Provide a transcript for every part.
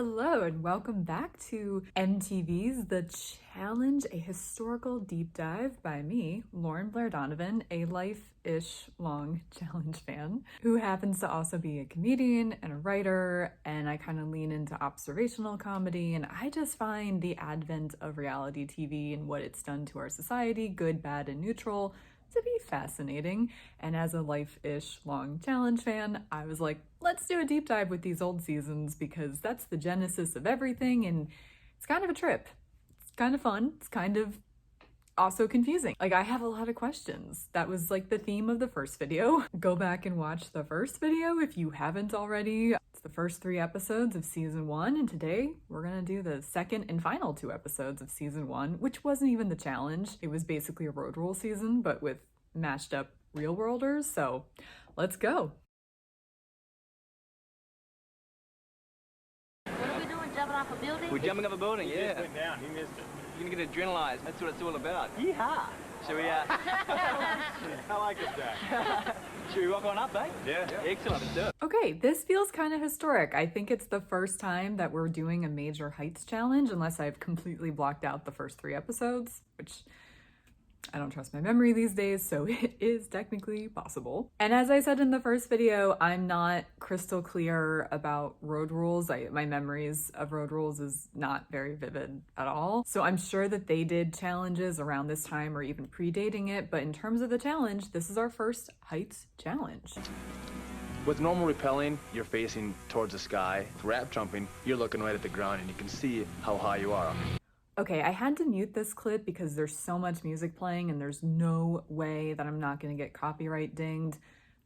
Hello and welcome back to MTV's The Challenge, a historical deep dive by me, Lauren Blair Donovan, a life-ish long challenge fan, who happens to also be a comedian and a writer, and I kind of lean into observational comedy, and I just find the advent of reality TV and what it's done to our society, good, bad, and neutral, to be fascinating. And as a life-ish long challenge fan, I was like, let's do a deep dive with these old seasons because that's the genesis of everything, and it's kind of a trip. It's kind of fun. It's kind of also confusing. Like, I have a lot of questions. That was like the theme of the first video. Go back and watch the first video if you haven't already. It's the first 3 episodes of season 1, and today we're gonna do the second and final 2 episodes of season 1, which wasn't even the challenge. It was basically a Road Rules season, but with mashed up real worlders. So let's go. What are we doing, jumping off a building? We're jumping off a building, He just went down, he missed it. You're gonna get adrenalized. That's what it's all about. Yeehaw! Shall we, I like it, Dad. shall we rock on up, eh? Yeah. Excellent, let's do it. Okay, this feels kind of historic. I think it's the first time that we're doing a major heights challenge, unless I've completely blocked out the first 3 episodes, which I don't trust my memory these days, so it is technically possible. And as I said in the first video, I'm not crystal clear about Road Rules. My memories of Road Rules is not very vivid at all. So I'm sure that they did challenges around this time or even predating it, but in terms of the challenge, this is our first heights challenge. With normal rappelling, you're facing towards the sky. With rap jumping, you're looking right at the ground and you can see how high you are. Okay, I had to mute this clip because there's so much music playing and there's no way that I'm not gonna get copyright dinged,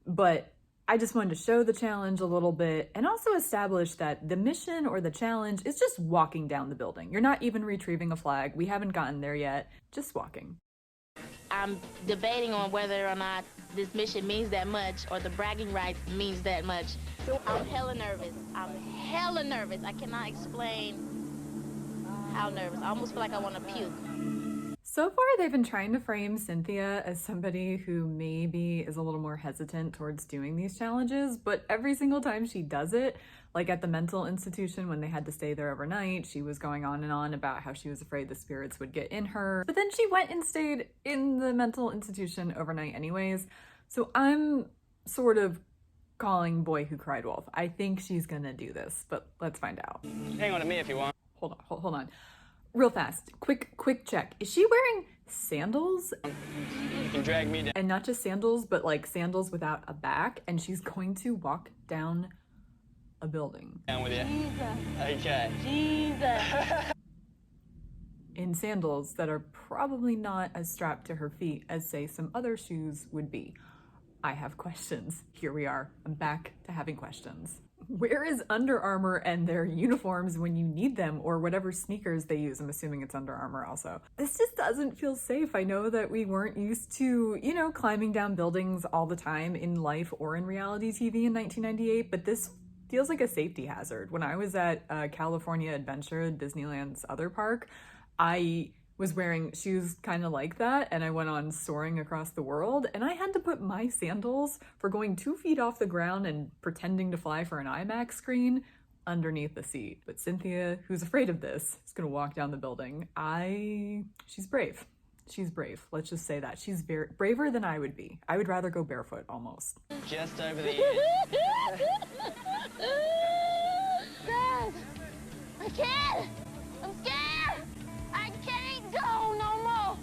but I just wanted to show the challenge a little bit and also establish that the mission or the challenge is just walking down the building. You're not even retrieving a flag. We haven't gotten there yet, just walking. I'm debating on whether or not this mission means that much or the bragging rights means that much. I'm hella nervous. I cannot explain how nervous. I almost feel like I want to puke. So far, they've been trying to frame Cynthia as somebody who maybe is a little more hesitant towards doing these challenges, but every single time she does it, like at the mental institution when they had to stay there overnight, she was going on and on about how she was afraid the spirits would get in her. But then she went and stayed in the mental institution overnight anyways. So I'm sort of calling Boy Who Cried Wolf. I think she's gonna do this, but let's find out. Hang on to me if you want. Hold on. Real fast, quick check. Is she wearing sandals? You can drag me down. And not just sandals, but like sandals without a back, and she's going to walk down a building. Down with you. Jesus. Okay. Jesus. In sandals that are probably not as strapped to her feet as, say, some other shoes would be. I have questions. Here we are. I'm back to having questions. Where is Under Armour and their uniforms when you need them, or whatever sneakers they use? I'm assuming it's Under Armour also. This just doesn't feel safe. I know that we weren't used to, you know, climbing down buildings all the time in life or in reality TV in 1998, but this feels like a safety hazard. When I was at California Adventure, Disneyland's other park, I was wearing shoes kind of like that, and I went on soaring across the world, and I had to put my sandals for going 2 feet off the ground and pretending to fly for an IMAX screen underneath the seat. But Cynthia, who's afraid of this, is gonna walk down the building. She's brave. She's brave. Let's just say that. She's braver than I would be. I would rather go barefoot almost. Just over the edge. Dad, I can't. I'm scared. I can't go no more.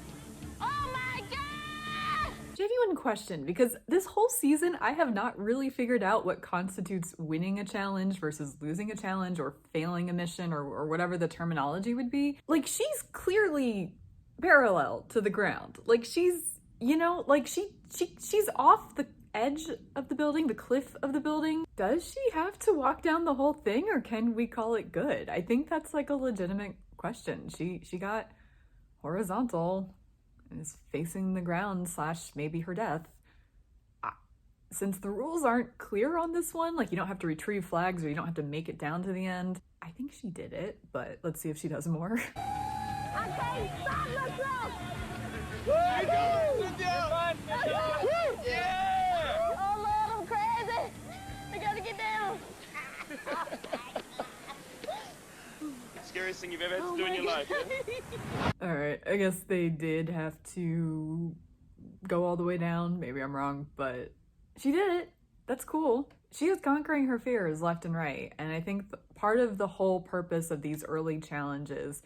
Oh my God! Genuine question, because this whole season I have not really figured out what constitutes winning a challenge versus losing a challenge or failing a mission or whatever the terminology would be. Like, she's clearly parallel to the ground. Like, she's, you know, like she's off the edge of the building, the cliff of the building. Does she have to walk down the whole thing, or can we call it good? I think that's like a legitimate question. She got horizontal and is facing the ground / maybe her death. Since the rules aren't clear on this one, like you don't have to retrieve flags or you don't have to make it down to the end, I think she did it, but let's see if she does more. I can't stop myself. Yeah! Oh Lord, I'm crazy. I gotta get down. greatest thing you've ever had to do in your life. Alright, I guess they did have to go all the way down. Maybe I'm wrong, but she did it. That's cool. She is conquering her fears left and right. And I think part of the whole purpose of these early challenges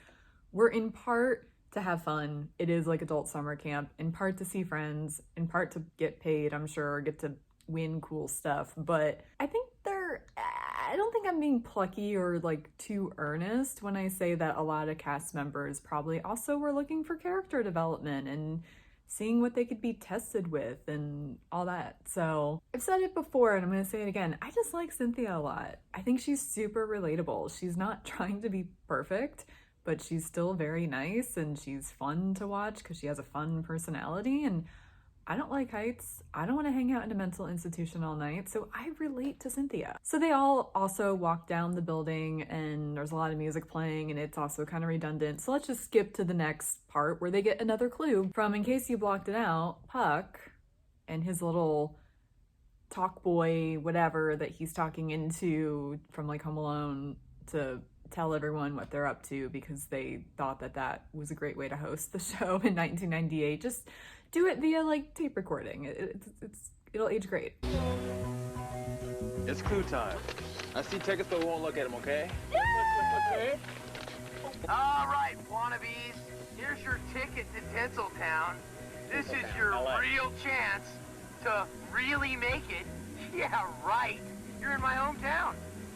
were in part to have fun. It is like adult summer camp, in part to see friends, in part to get paid, I'm sure, get to win cool stuff. But I don't think I'm being plucky or like too earnest when I say that a lot of cast members probably also were looking for character development and seeing what they could be tested with and all that. So I've said it before and I'm gonna say it again. I just like Cynthia a lot. I think she's super relatable. She's not trying to be perfect, but she's still very nice and she's fun to watch because she has a fun personality. And I don't like heights. I don't want to hang out in a mental institution all night, so I relate to Cynthia. So they all also walk down the building and there's a lot of music playing and it's also kind of redundant. So let's just skip to the next part where they get another clue from, in case you blocked it out, Puck and his little talk boy, whatever that he's talking into from like Home Alone to tell everyone what they're up to because they thought that that was a great way to host the show in 1998. Just do it via like tape recording. It'll age great. It's clue time. I see tickets, but we won't look at them, okay? Okay. All right, wannabes. Here's your ticket to Tinseltown. This is your real chance to really make it. Yeah, right. You're in my hometown.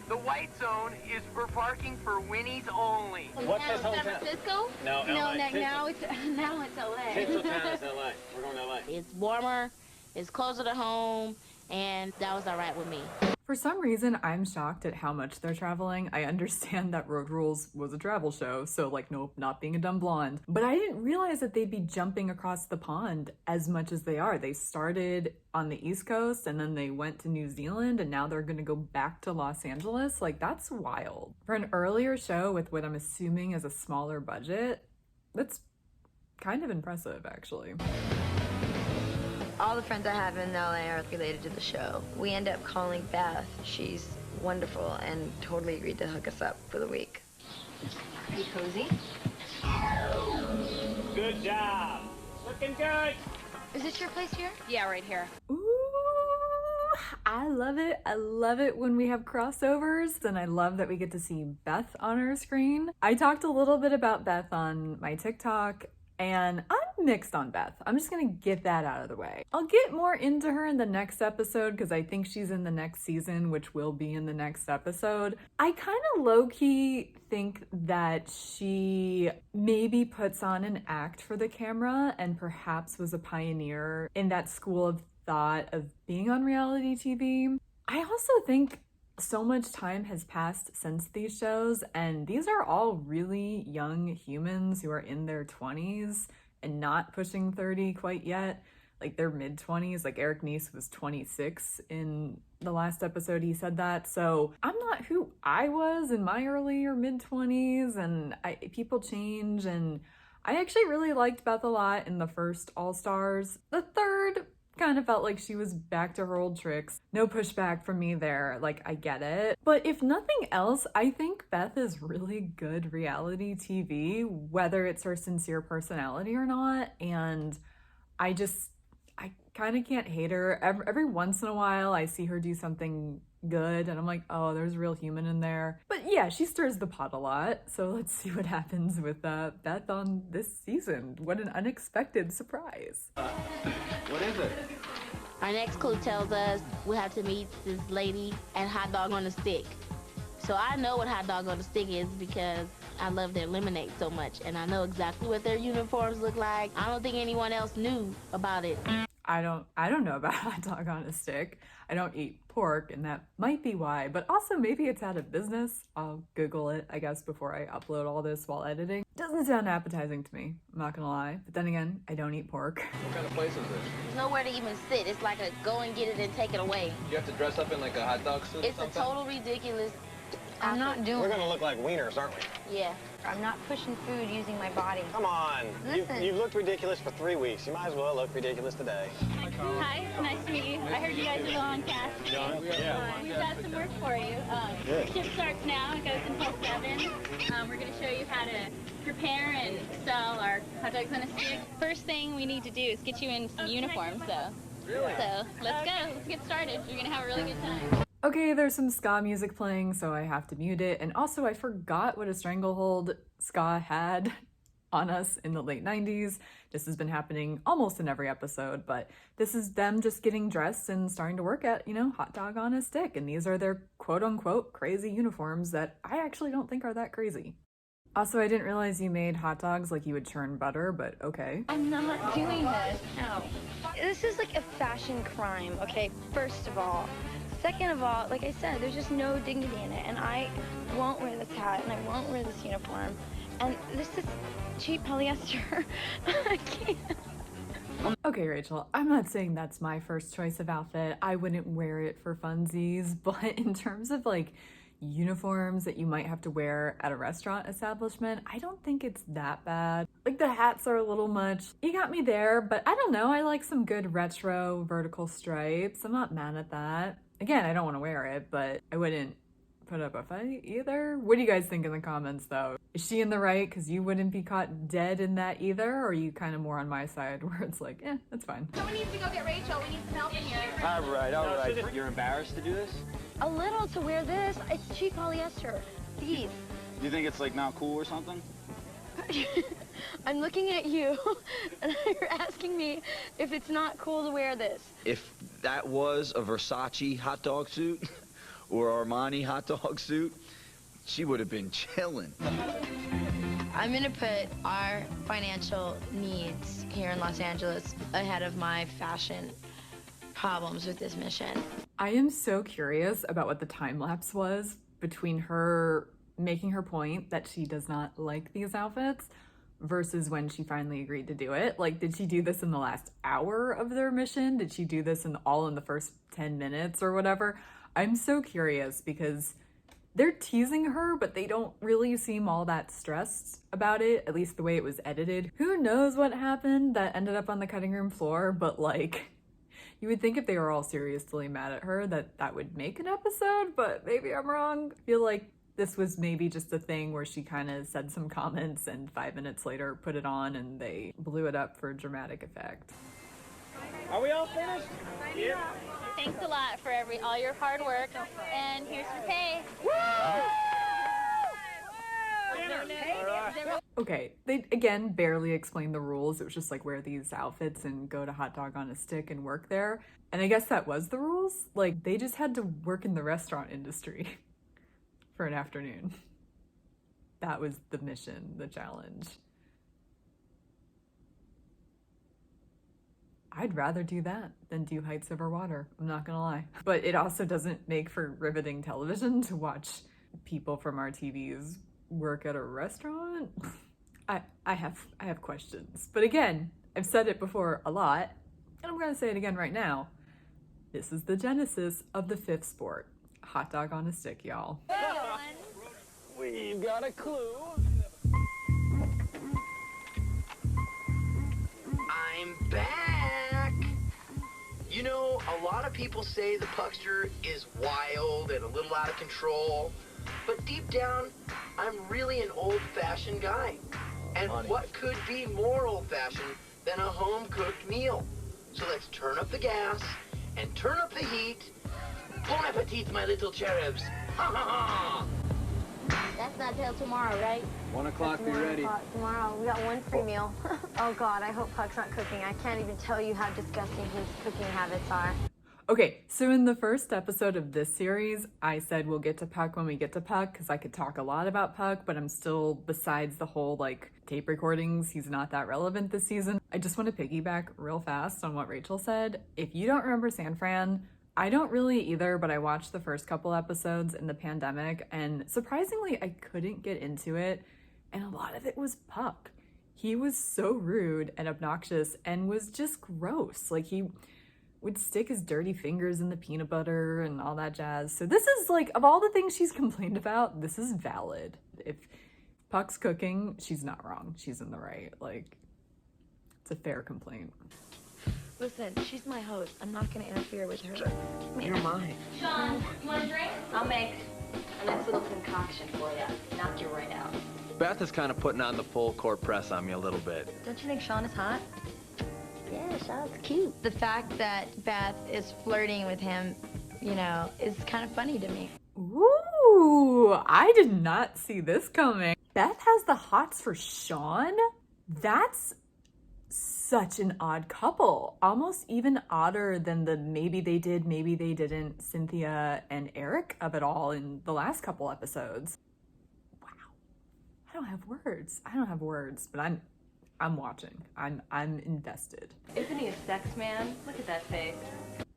The white zone is for parking for Winnie's only. What's this San hometown? Francisco? No, LA. Now it's LA. Tinseltown is LA. We're going to LA. It's warmer, it's closer to home, and that was all right with me. For some reason, I'm shocked at how much they're traveling. I understand that Road Rules was a travel show, so like, nope, not being a dumb blonde. But I didn't realize that they'd be jumping across the pond as much as they are. They started on the East Coast and then they went to New Zealand and now they're gonna go back to Los Angeles. Like, that's wild. For an earlier show with what I'm assuming is a smaller budget, that's kind of impressive, actually. All the friends I have in LA are related to the show. We end up calling Beth. She's wonderful and totally agreed to hook us up for the week. Are you cozy? Good job. Looking good. Is this your place here? Yeah, right here. Ooh, I love it. I love it when we have crossovers, and I love that we get to see Beth on our screen. I talked a little bit about Beth on my TikTok, and I'm mixed on Beth. I'm just gonna get that out of the way. I'll get more into her in the next episode because I think she's in the next season, which will be in the next episode. I kind of low-key think that she maybe puts on an act for the camera and perhaps was a pioneer in that school of thought of being on reality TV. I also think so much time has passed since these shows, and these are all really young humans who are in their 20s and not pushing 30 quite yet. Like, they're mid-20s. Like, Eric Nies was 26 in the last episode he said that. So I'm not who I was in my early or mid-20s, and people change, and I actually really liked Beth a lot in the first All-Stars. The third kind of felt like she was back to her old tricks. No pushback from me there, like, I get it. But if nothing else, I think Beth is really good reality TV, whether it's her sincere personality or not, and I kind of can't hate her. Every once in a while, I see her do something good, and I'm like, oh, there's a real human in there. But yeah, she stirs the pot a lot, so let's see what happens with Beth on this season. What an unexpected surprise. What is it? Our next clue tells us we have to meet this lady at Hot Dog on a Stick. So I know what Hot Dog on a Stick is because I love their lemonade so much, and I know exactly what their uniforms look like. I don't think anyone else knew about it. I don't know about Hot Dog on a Stick. I don't eat pork, and that might be why, but also maybe it's out of business. I'll Google it, I guess, before I upload all this while editing. Doesn't sound appetizing to me, I'm not gonna lie. But then again, I don't eat pork. What kind of place is this? There's nowhere to even sit. It's like a go and get it and take it away. You have to dress up in like a hot dog suit or It's a something? total ridiculous. I'm not doing We're it. going to look like wieners, aren't we? Yeah. I'm not pushing food using my body. Come on. Listen. You've looked ridiculous for 3 weeks. You might as well look ridiculous today. Hi, nice to meet you. I heard you guys are the on cast. Yeah. We've got some work for you. Good. Shift starts now. It goes until 7. We're going to show you how to prepare and sell our hot dogs on a stick. First thing we need to do is get you in some uniforms, though. Really? So let's go. Let's get started. You're gonna have a really good time. Okay, there's some ska music playing, so I have to mute it. And also, I forgot what a stranglehold ska had on us in the late 90s. This has been happening almost in every episode, but this is them just getting dressed and starting to work at, hot dog on a stick. And these are their quote-unquote crazy uniforms that I actually don't think are that crazy. Also, I didn't realize you made hot dogs like you would churn butter, but okay. I'm not doing this. No. This is like a fashion crime, okay? First of all. Second of all, like I said, there's just no dignity in it. And I won't wear this hat and I won't wear this uniform. And this is cheap polyester. I can't. Okay, Rachel, I'm not saying that's my first choice of outfit. I wouldn't wear it for funsies, but in terms of like uniforms that you might have to wear at a restaurant establishment, I don't think it's that bad. Like the hats are a little much. You got me there, but I don't know. I like some good retro vertical stripes. I'm not mad at that. Again, I don't want to wear it, but I wouldn't put up a fight either. What do you guys think in the comments though? Is she in the right because you wouldn't be caught dead in that either? Or are you kind of more on my side where it's like, that's fine. Someone needs to go get Rachel. We need some help in here. All right. You're embarrassed to do this? A little to wear this. It's cheap polyester. These. Do you think it's like not cool or something? I'm looking at you and you're asking me if it's not cool to wear this. If that was a Versace hot dog suit or Armani hot dog suit, she would have been chilling. I'm gonna put our financial needs here in Los Angeles ahead of my fashion problems with this mission. I am so curious about what the time lapse was between her making her point that she does not like these outfits versus when she finally agreed to do it. Like, did she do this in the last hour of their mission? Did she do this in the first 10 minutes or whatever? I'm so curious because they're teasing her, but they don't really seem all that stressed about it, at least the way it was edited. Who knows what happened that ended up on the cutting room floor, but like, you would think if they were all seriously mad at her that would make an episode, but maybe I'm wrong. I feel like this was maybe just a thing where she kind of said some comments and 5 minutes later put it on and they blew it up for dramatic effect. Are we all finished? Yeah. Thanks a lot for all your hard work, and here's your pay. Okay, they again barely explained the rules. It was just like wear these outfits and go to Hot Dog on a Stick and work there. And I guess that was the rules. Like they just had to work in the restaurant industry for an afternoon. That was the mission, the challenge. I'd rather do that than do Heights Over Water, I'm not gonna lie. But it also doesn't make for riveting television to watch people from our TVs work at a restaurant. I have questions. But again, I've said it before a lot, and I'm gonna say it again right now. This is the genesis of the fifth sport. Hot dog on a stick, y'all. We've got a clue. I'm back. You know, a lot of people say the Puckster is wild and a little out of control, but deep down, I'm really an old-fashioned guy. And what could be more old-fashioned than a home-cooked meal? So let's turn up the gas and turn up the heat. Bon appetit, my little cherubs. Ha ha ha! That's not till tomorrow, right? 1 o'clock, be ready. Tomorrow, we got one free meal. Oh God, I hope Puck's not cooking. I can't even tell you how disgusting his cooking habits are. Okay, so in the first episode of this series, I said we'll get to Puck when we get to Puck because I could talk a lot about Puck, but I'm still, besides the whole like tape recordings, he's not that relevant this season. I just want to piggyback real fast on what Rachel said. If you don't remember San Fran, I don't really either, but I watched the first couple episodes in the pandemic and surprisingly I couldn't get into it, and a lot of it was Puck. He was so rude and obnoxious and was just gross. Like he would stick his dirty fingers in the peanut butter and all that jazz. So this is like, of all the things she's complained about, this is valid. If Puck's cooking, she's not wrong. She's in the right. Like, it's a fair complaint. Listen, she's my host. I'm not gonna interfere with her. You're mine. Sean, you want a drink? I'll make a nice little concoction for you. Knock you right out. Beth is kind of putting on the full court press on me a little bit. Don't you think Sean is hot? Yeah, Sean's cute. The fact that Beth is flirting with him, you know, is kind of funny to me. Ooh, I did not see this coming. Beth has the hots for Sean? That's such an odd couple. Almost even odder than the maybe they did, maybe they didn't Cynthia and Eric of it all in the last couple episodes. Wow. I don't have words, but I'm watching. I'm invested. Isn't he a sex man? Look at that face.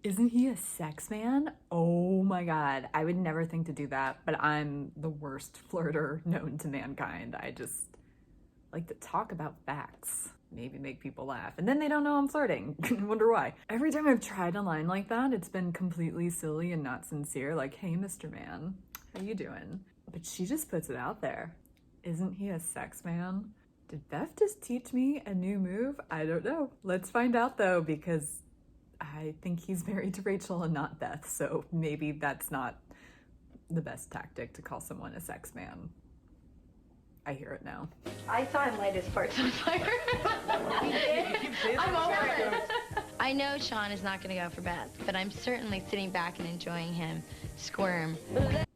Isn't he a sex man? Oh my God. I would never think to do that, but I'm the worst flirter known to mankind. I just like to talk about facts, maybe make people laugh, and then they don't know I'm flirting. Wonder why. Every time I've tried a line like that, it's been completely silly and not sincere, like, hey, Mr. Man, how you doing? But she just puts it out there. Isn't he a sex man? Did Beth just teach me a new move? I don't know. Let's find out though, because I think he's married to Rachel and not Beth, so maybe that's not the best tactic to call someone a sex man. I hear it now. I saw him light his farts on fire. I'm over it. I know Sean is not going to go for Beth, but I'm certainly sitting back and enjoying him squirm.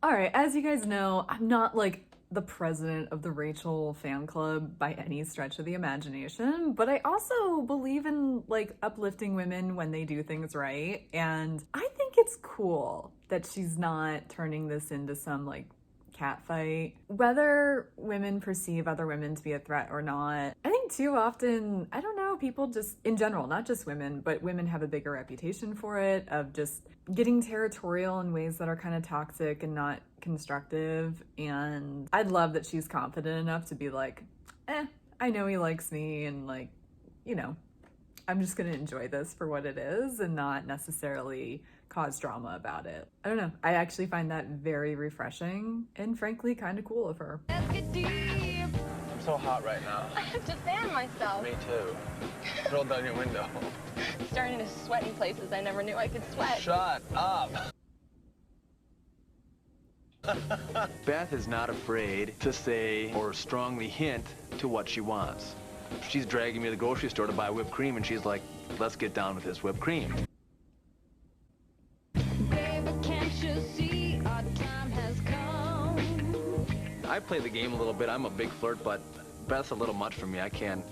All right, as you guys know, I'm not like the president of the Rachel fan club by any stretch of the imagination, but I also believe in like uplifting women when they do things right, and I think it's cool that she's not turning this into some like cat fight. Whether women perceive other women to be a threat or not, I think too often, I don't know, people just, in general, not just women, but women have a bigger reputation for it, of just getting territorial in ways that are kind of toxic and not constructive. And I'd love that she's confident enough to be like, I know he likes me, and like, you know, I'm just gonna enjoy this for what it is and not necessarily cause drama about it. I don't know. I actually find that very refreshing and frankly kind of cool of her. I'm so hot right now. I have to fan myself. Me too. Roll down your window. Starting to sweat in places I never knew I could sweat. Shut up. Beth is not afraid to say or strongly hint to what she wants. She's dragging me to the grocery store to buy whipped cream, and she's like, let's get down with this whipped cream. Baby, can't you see our time has come? I play the game a little bit. I'm a big flirt, but Beth's a little much for me. I can't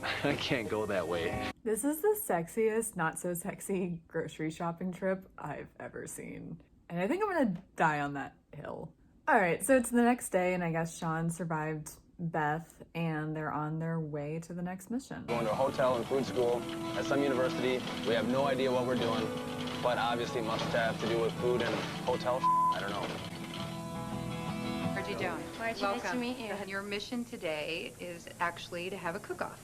go that way. This is the sexiest, not so sexy grocery shopping trip I've ever seen. And I think I'm gonna die on that hill. All right, so it's the next day, and I guess Sean survived Beth, and they're on their way to the next mission. Going to a hotel and food school at some university. We have no idea what we're doing, but obviously must have to do with food and hotel. I don't know. How are you doing? Margie, Welcome. nice to meet you. Your mission today is actually to have a cook-off.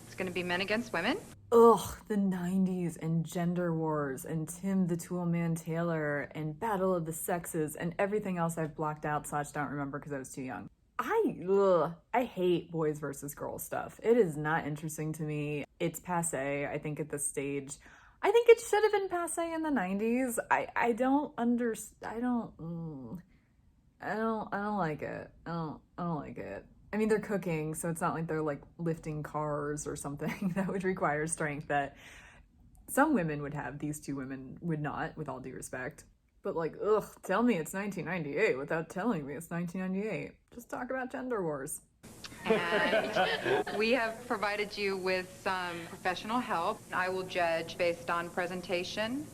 It's going to be men against women. Ugh, the 90s and gender wars and Tim the Toolman Taylor and Battle of the Sexes and everything else I've blocked out / don't remember because I was too young. I hate boys versus girls stuff. It is not interesting to me. It's passé, I think, at this stage. I think it should have been passé in the 90s. I don't like it. I don't like it. I mean, they're cooking, so it's not like they're like lifting cars or something that would require strength that some women would have. These two women would not, with all due respect. But like, ugh, tell me it's 1998 without telling me it's 1998. Just talk about gender wars. And we have provided you with some professional help. I will judge based on presentation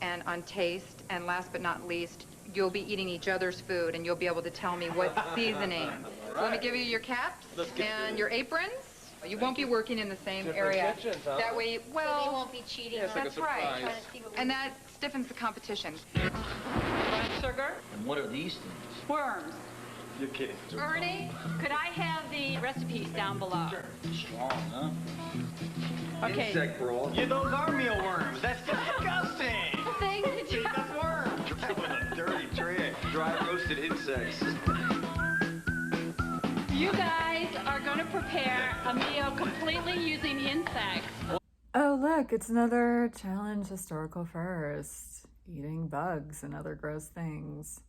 and on taste. And last but not least, you'll be eating each other's food, and you'll be able to tell me what seasoning. So let me give you your caps and your aprons. You won't be working in the same area. Kitchens, huh? That way, well, So they won't be cheating. Yeah, it's like a that's right. surprise. And that stiffens the competition. Sugar, And what are these things? worms. You're kidding. Ernie, could I have the recipes down below? Strong, huh? Okay. Insect broth. Yeah, those are mealworms. That's disgusting. Things that you That's worms. That was a dirty trick. Dry roasted insects. You guys are going to prepare a meal completely using insects. Oh, look, it's another challenge historical first. Eating bugs and other gross things.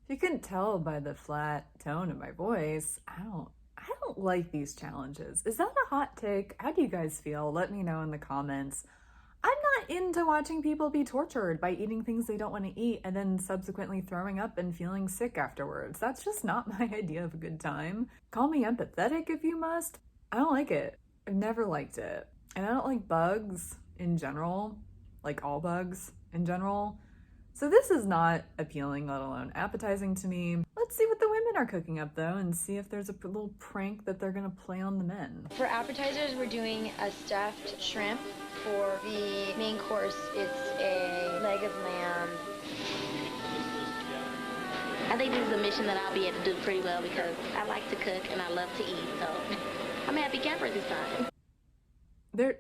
If you couldn't tell by the flat tone of my voice, I don't like these challenges. Is that a hot take? How do you guys feel? Let me know in the comments. I'm not into watching people be tortured by eating things they don't want to eat and then subsequently throwing up and feeling sick afterwards. That's just not my idea of a good time. Call me empathetic if you must. I don't like it. I've never liked it. And I don't like bugs in general, like all bugs in general. So this is not appealing, let alone appetizing to me. Let's see what the women are cooking up though and see if there's a little prank that they're gonna play on the men. For appetizers, we're doing a stuffed shrimp. For the main course, it's a leg of lamb. I think this is a mission that I'll be able to do pretty well because I like to cook and I love to eat, so I'm a happy camper this time. They're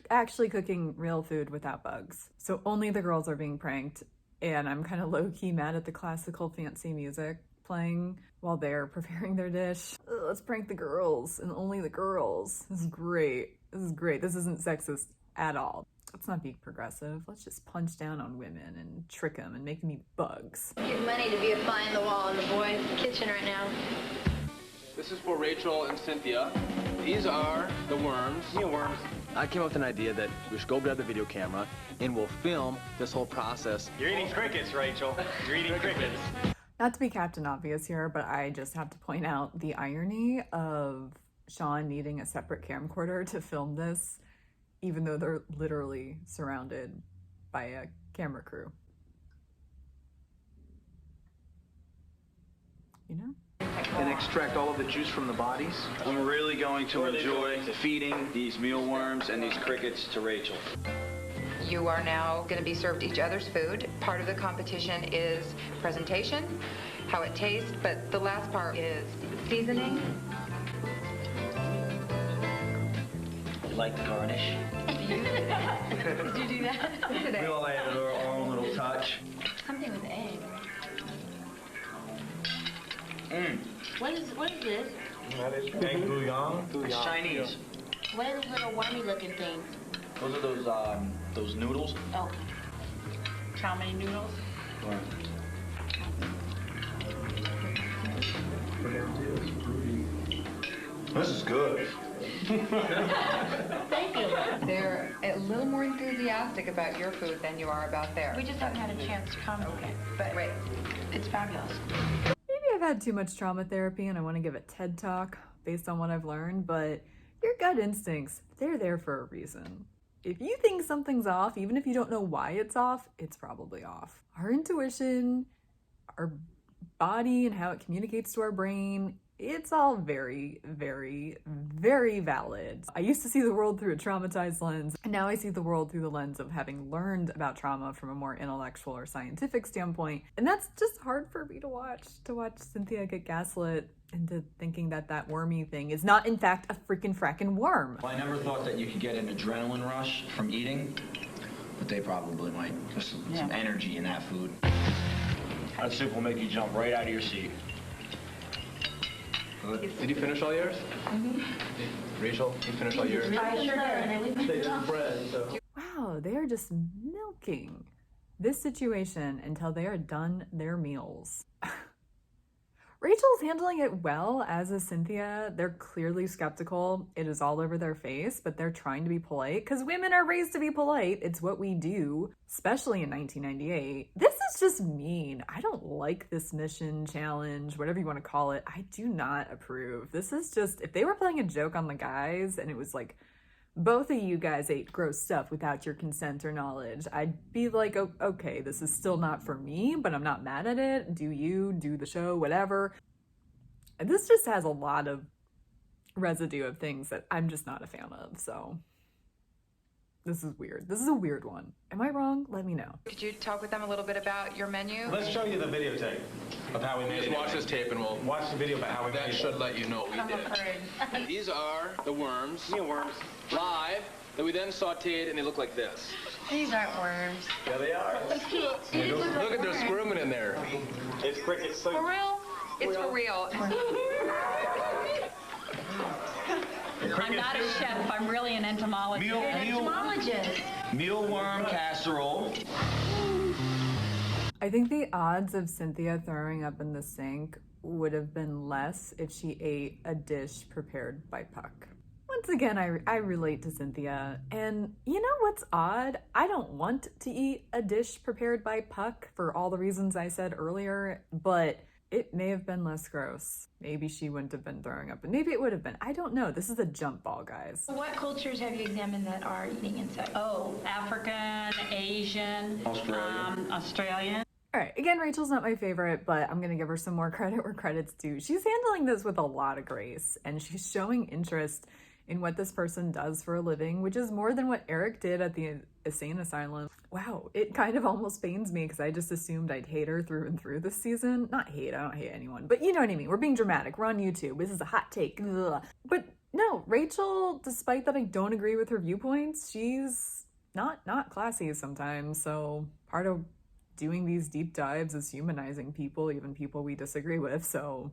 actually cooking real food without bugs. So only the girls are being pranked, and I'm kind of low-key mad at the classical fancy music playing while they're preparing their dish. Ugh, let's prank the girls, and only the girls. This is great. This is great. This isn't sexist at all. Let's not be progressive. Let's just punch down on women and trick them and make them eat bugs. Get money to be a fly in the wall in the boys' kitchen right now. This is for Rachel and Cynthia. These are the worms. Mealworms. I came up with an idea that we should go grab the video camera and we'll film this whole process. You're eating crickets, Rachel. You're eating crickets. Not to be Captain Obvious here, but I just have to point out the irony of Sean needing a separate camcorder to film this, even though they're literally surrounded by a camera crew. You know? And extract all of the juice from the bodies. I'm really going to enjoy feeding these mealworms and these crickets to Rachel. You are now going to be served each other's food. Part of the competition is presentation, how it tastes, but the last part is seasoning. You like the garnish? Did you do that today? We all added our own little touch. Something with egg. What is this? That is egg bouillon. It's Chinese. What are those little wormy looking things? Those are those noodles. Oh. Chow mein noodles. This is good. Thank you. They're a little more enthusiastic about your food than you are about theirs. We just haven't had a chance to come. Okay, but But it's fabulous. Maybe I've had too much trauma therapy and I want to give a TED talk based on what I've learned, but your gut instincts, they're there for a reason. If you think something's off, even if you don't know why it's off, it's probably off. Our intuition, our body and how it communicates to our brain, it's all very, very, very valid. I used to see the world through a traumatized lens, and now I see the world through the lens of having learned about trauma from a more intellectual or scientific standpoint. And that's just hard for me to watch Cynthia get gaslit into thinking that that wormy thing is not, in fact, a freaking frackin' worm. Well, I never thought that you could get an adrenaline rush from eating, but they probably might. There's some energy in that food. That soup will make you jump right out of your seat. Did you finish all yours? Mm-hmm. Rachel, you finished all yours? Wow, they are just milking this situation until they are done their meals. Rachel's handling it well, as is Cynthia. They're clearly skeptical. It is all over their face, but they're trying to be polite because women are raised to be polite. It's what we do, especially in 1998. This is just mean. I don't like this mission, challenge, whatever you want to call it. I do not approve. This is just, if they were playing a joke on the guys and it was like, both of you guys ate gross stuff without your consent or knowledge, I'd be like, oh, okay, this is still not for me, but I'm not mad at it. Do you, do the show, whatever. And this just has a lot of residue of things that I'm just not a fan of, so this is weird. This is a weird one. Am I wrong? Let me know. could you talk with them a little bit about your menu? Let's show you the videotape of how we made Just it. watch this tape and we'll Watch the video about how we made that it. should let you know what we did. These are the worms. Mealworms. Live, that we then sauteed, and they look like this. These aren't worms. Yeah, they are. Look at, they're squirming in there. It's cricket soup. For real? It's for real. I'm not a chef. I'm really an entomologist. Entomologist. Mealworm casserole. I think the odds of Cynthia throwing up in the sink would have been less if she ate a dish prepared by Puck. Once again, I relate to Cynthia, and you know what's odd? I don't want to eat a dish prepared by Puck for all the reasons I said earlier, but it may have been less gross. Maybe she wouldn't have been throwing up, but maybe it would have been. I don't know. This is a jump ball, guys. What cultures have you examined that are eating insects? Oh, African, Asian, Australian. All right, again, Rachel's not my favorite, but I'm going to give her some more credit where credit's due. She's handling this with a lot of grace, and she's showing interest in what this person does for a living, which is more than what Eric did at the insane asylum. Wow, it kind of almost pains me because I just assumed I'd hate her through and through this season. Not hate, I don't hate anyone, but you know what I mean. We're being dramatic. We're on YouTube. This is a hot take. Ugh. But no, Rachel, despite that I don't agree with her viewpoints, she's not classy sometimes. So part of doing these deep dives is humanizing people, even people we disagree with. So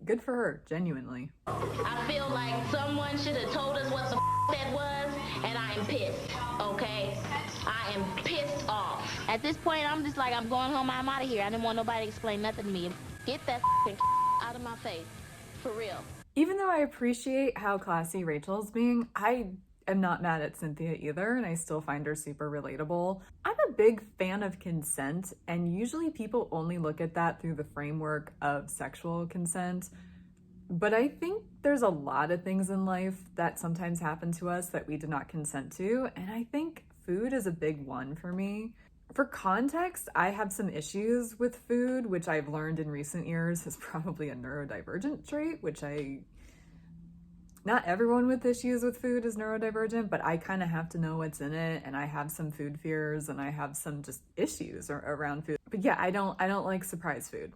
good for her, genuinely. I feel like someone should have told us what the that was, and I am pissed, okay? I am pissed off. At this point, I'm just like, I'm going home, I'm out of here. I didn't want nobody to explain nothing to me. Get that out of my face, for real. Even though I appreciate how classy Rachel's being, I am not mad at Cynthia either, and I still find her super relatable. I'm a big fan of consent, and usually people only look at that through the framework of sexual consent. But I think there's a lot of things in life that sometimes happen to us that we did not consent to, and I think food is a big one for me. For context, I have some issues with food, which I've learned in recent years is probably a neurodivergent trait, which not everyone with issues with food is neurodivergent, but I kind of have to know what's in it, and I have some food fears, and I have some just issues around food. But yeah, I don't like surprise food.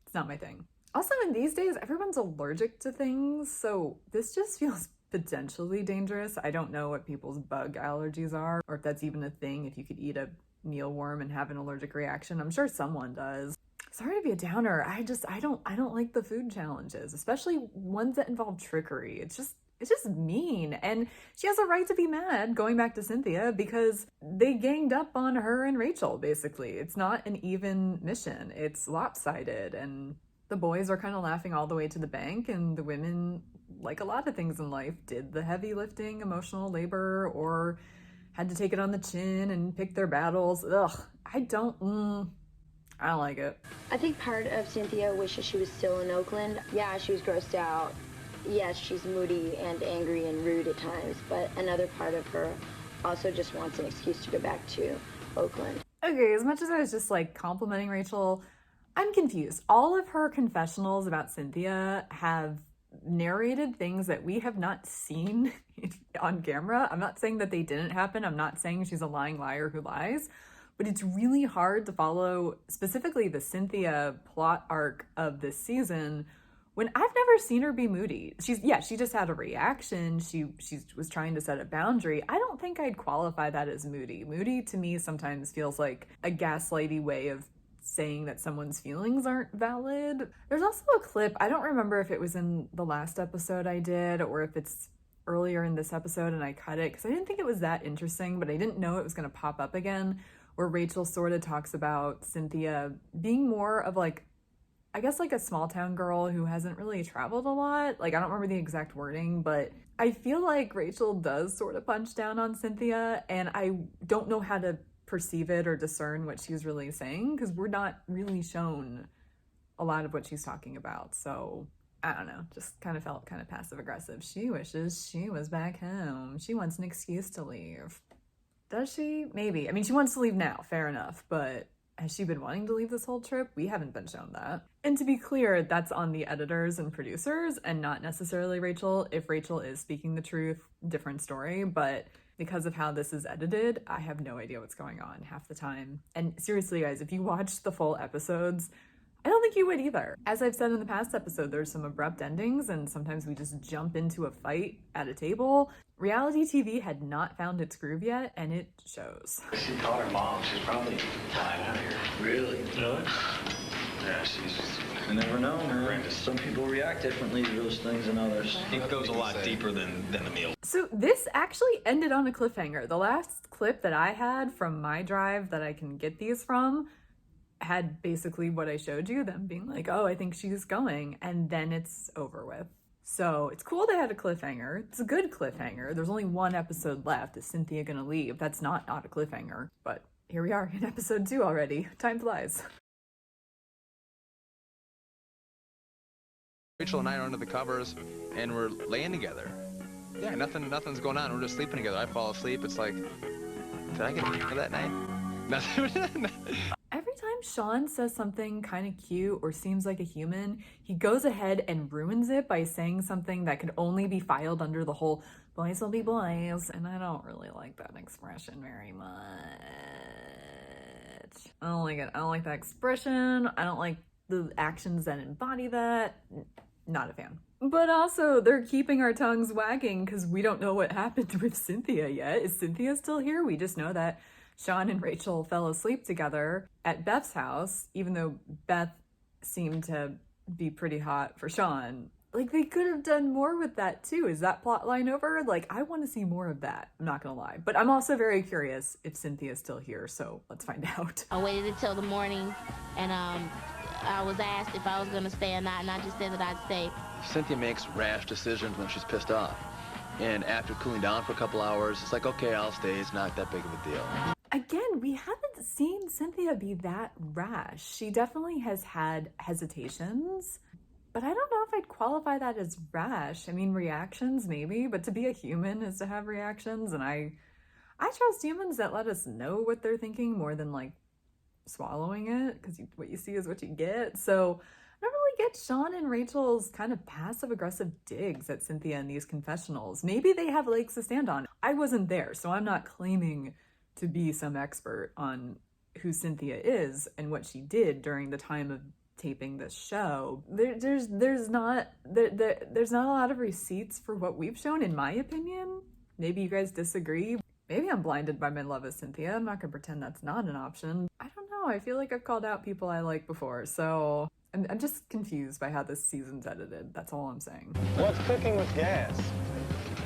It's not my thing. Also, in these days, everyone's allergic to things, so this just feels potentially dangerous. I don't know what people's bug allergies are, or if that's even a thing, if you could eat a mealworm and have an allergic reaction. I'm sure someone does. Sorry to be a downer. I don't like the food challenges, especially ones that involve trickery. It's just mean. And she has a right to be mad, going back to Cynthia, because they ganged up on her and Rachel, basically. It's not an even mission. It's lopsided. And the boys are kind of laughing all the way to the bank, and the women, like a lot of things in life, did the heavy lifting, emotional labor, or had to take it on the chin and pick their battles. Ugh, I don't like it. I think part of Cynthia wishes she was still in Oakland. Yeah, she was grossed out. Yes, she's moody and angry and rude at times, but another part of her also just wants an excuse to go back to Oakland. Okay, as much as I was just like complimenting Rachel, I'm confused. All of her confessionals about Cynthia have narrated things that we have not seen on camera. I'm not saying that they didn't happen. I'm not saying she's a lying liar who lies. But it's really hard to follow specifically the Cynthia plot arc of this season when I've never seen her be moody. She just had a reaction. She was trying to set a boundary. I don't think I'd qualify that as moody. Moody to me sometimes feels like a gaslighty way of saying that someone's feelings aren't valid. There's also a clip, I don't remember if it was in the last episode I did or if it's earlier in this episode and I cut it because I didn't think it was that interesting, but I didn't know it was going to pop up again, where Rachel sort of talks about Cynthia being more of like, I guess like a small town girl who hasn't really traveled a lot. Like, I don't remember the exact wording, but I feel like Rachel does sort of punch down on Cynthia, and I don't know how to perceive it or discern what she's really saying because we're not really shown a lot of what she's talking about. So I don't know, just kind of felt kind of passive aggressive. She wishes she was back home. She wants an excuse to leave. Does she? Maybe. I mean, she wants to leave now, fair enough, but has she been wanting to leave this whole trip? We haven't been shown that. And to be clear, that's on the editors and producers and not necessarily Rachel. If Rachel is speaking the truth, different story, but because of how this is edited, I have no idea what's going on half the time. And seriously, guys, if you watched the full episodes, I don't think you would either. As I've said in the past episode, there's some abrupt endings, and sometimes we just jump into a fight at a table. Reality TV had not found its groove yet, and it shows. She called her mom. She's probably flying out here. Really? Really? Yeah, she's... You never know, man. Some people react differently to those things than others. It goes a lot deeper than the meal. So this actually ended on a cliffhanger. The last clip that I had from my drive that I can get these from had basically what I showed you, them being like, oh, I think she's going, and then it's over with. So it's cool they had a cliffhanger. It's a good cliffhanger. There's only one episode left. Is Cynthia gonna leave? That's not a cliffhanger. But here we are in episode 2 already. Time flies. Rachel and I are under the covers, and we're laying together. Yeah, nothing's going on. We're just sleeping together. I fall asleep. It's like, did I get that night? Nothing. Every time Sean says something kind of cute or seems like a human, he goes ahead and ruins it by saying something that could only be filed under the whole boys will be boys, and I don't really like that expression very much. I don't like it. I don't like that expression. I don't like the actions that embody that. Not a fan. But also, they're keeping our tongues wagging because we don't know what happened with Cynthia yet. Is Cynthia still here? We just know that Sean and Rachel fell asleep together at Beth's house, even though Beth seemed to be pretty hot for Sean. Like, they could have done more with that too. Is that plot line over? Like, I want to see more of that. I'm not gonna lie. But I'm also very curious if Cynthia's still here, so let's find out. I waited until the morning, and I was asked if I was gonna stay or not, and I just said that I'd stay. Cynthia makes rash decisions when she's pissed off. And after cooling down for a couple hours, it's like, okay, I'll stay. It's not that big of a deal. Again, we haven't seen Cynthia be that rash. She definitely has had hesitations, but I don't know if I'd qualify that as rash. I mean, reactions maybe, but to be a human is to have reactions, and I trust humans that let us know what they're thinking more than like swallowing it, because what you see is what you get. So I don't really get Sean and Rachel's kind of passive-aggressive digs at Cynthia in these confessionals. Maybe they have legs to stand on. I wasn't there, so I'm not claiming to be some expert on who Cynthia is and what she did during the time of taping this show. There's not a lot of receipts for what we've shown, in my opinion. Maybe you guys disagree. Maybe I'm blinded by my love of Cynthia. I'm not gonna pretend that's not an option. I don't know. I feel like I've called out people I like before, so I'm just confused by how this season's edited. That's all I'm saying. What's cooking with gas?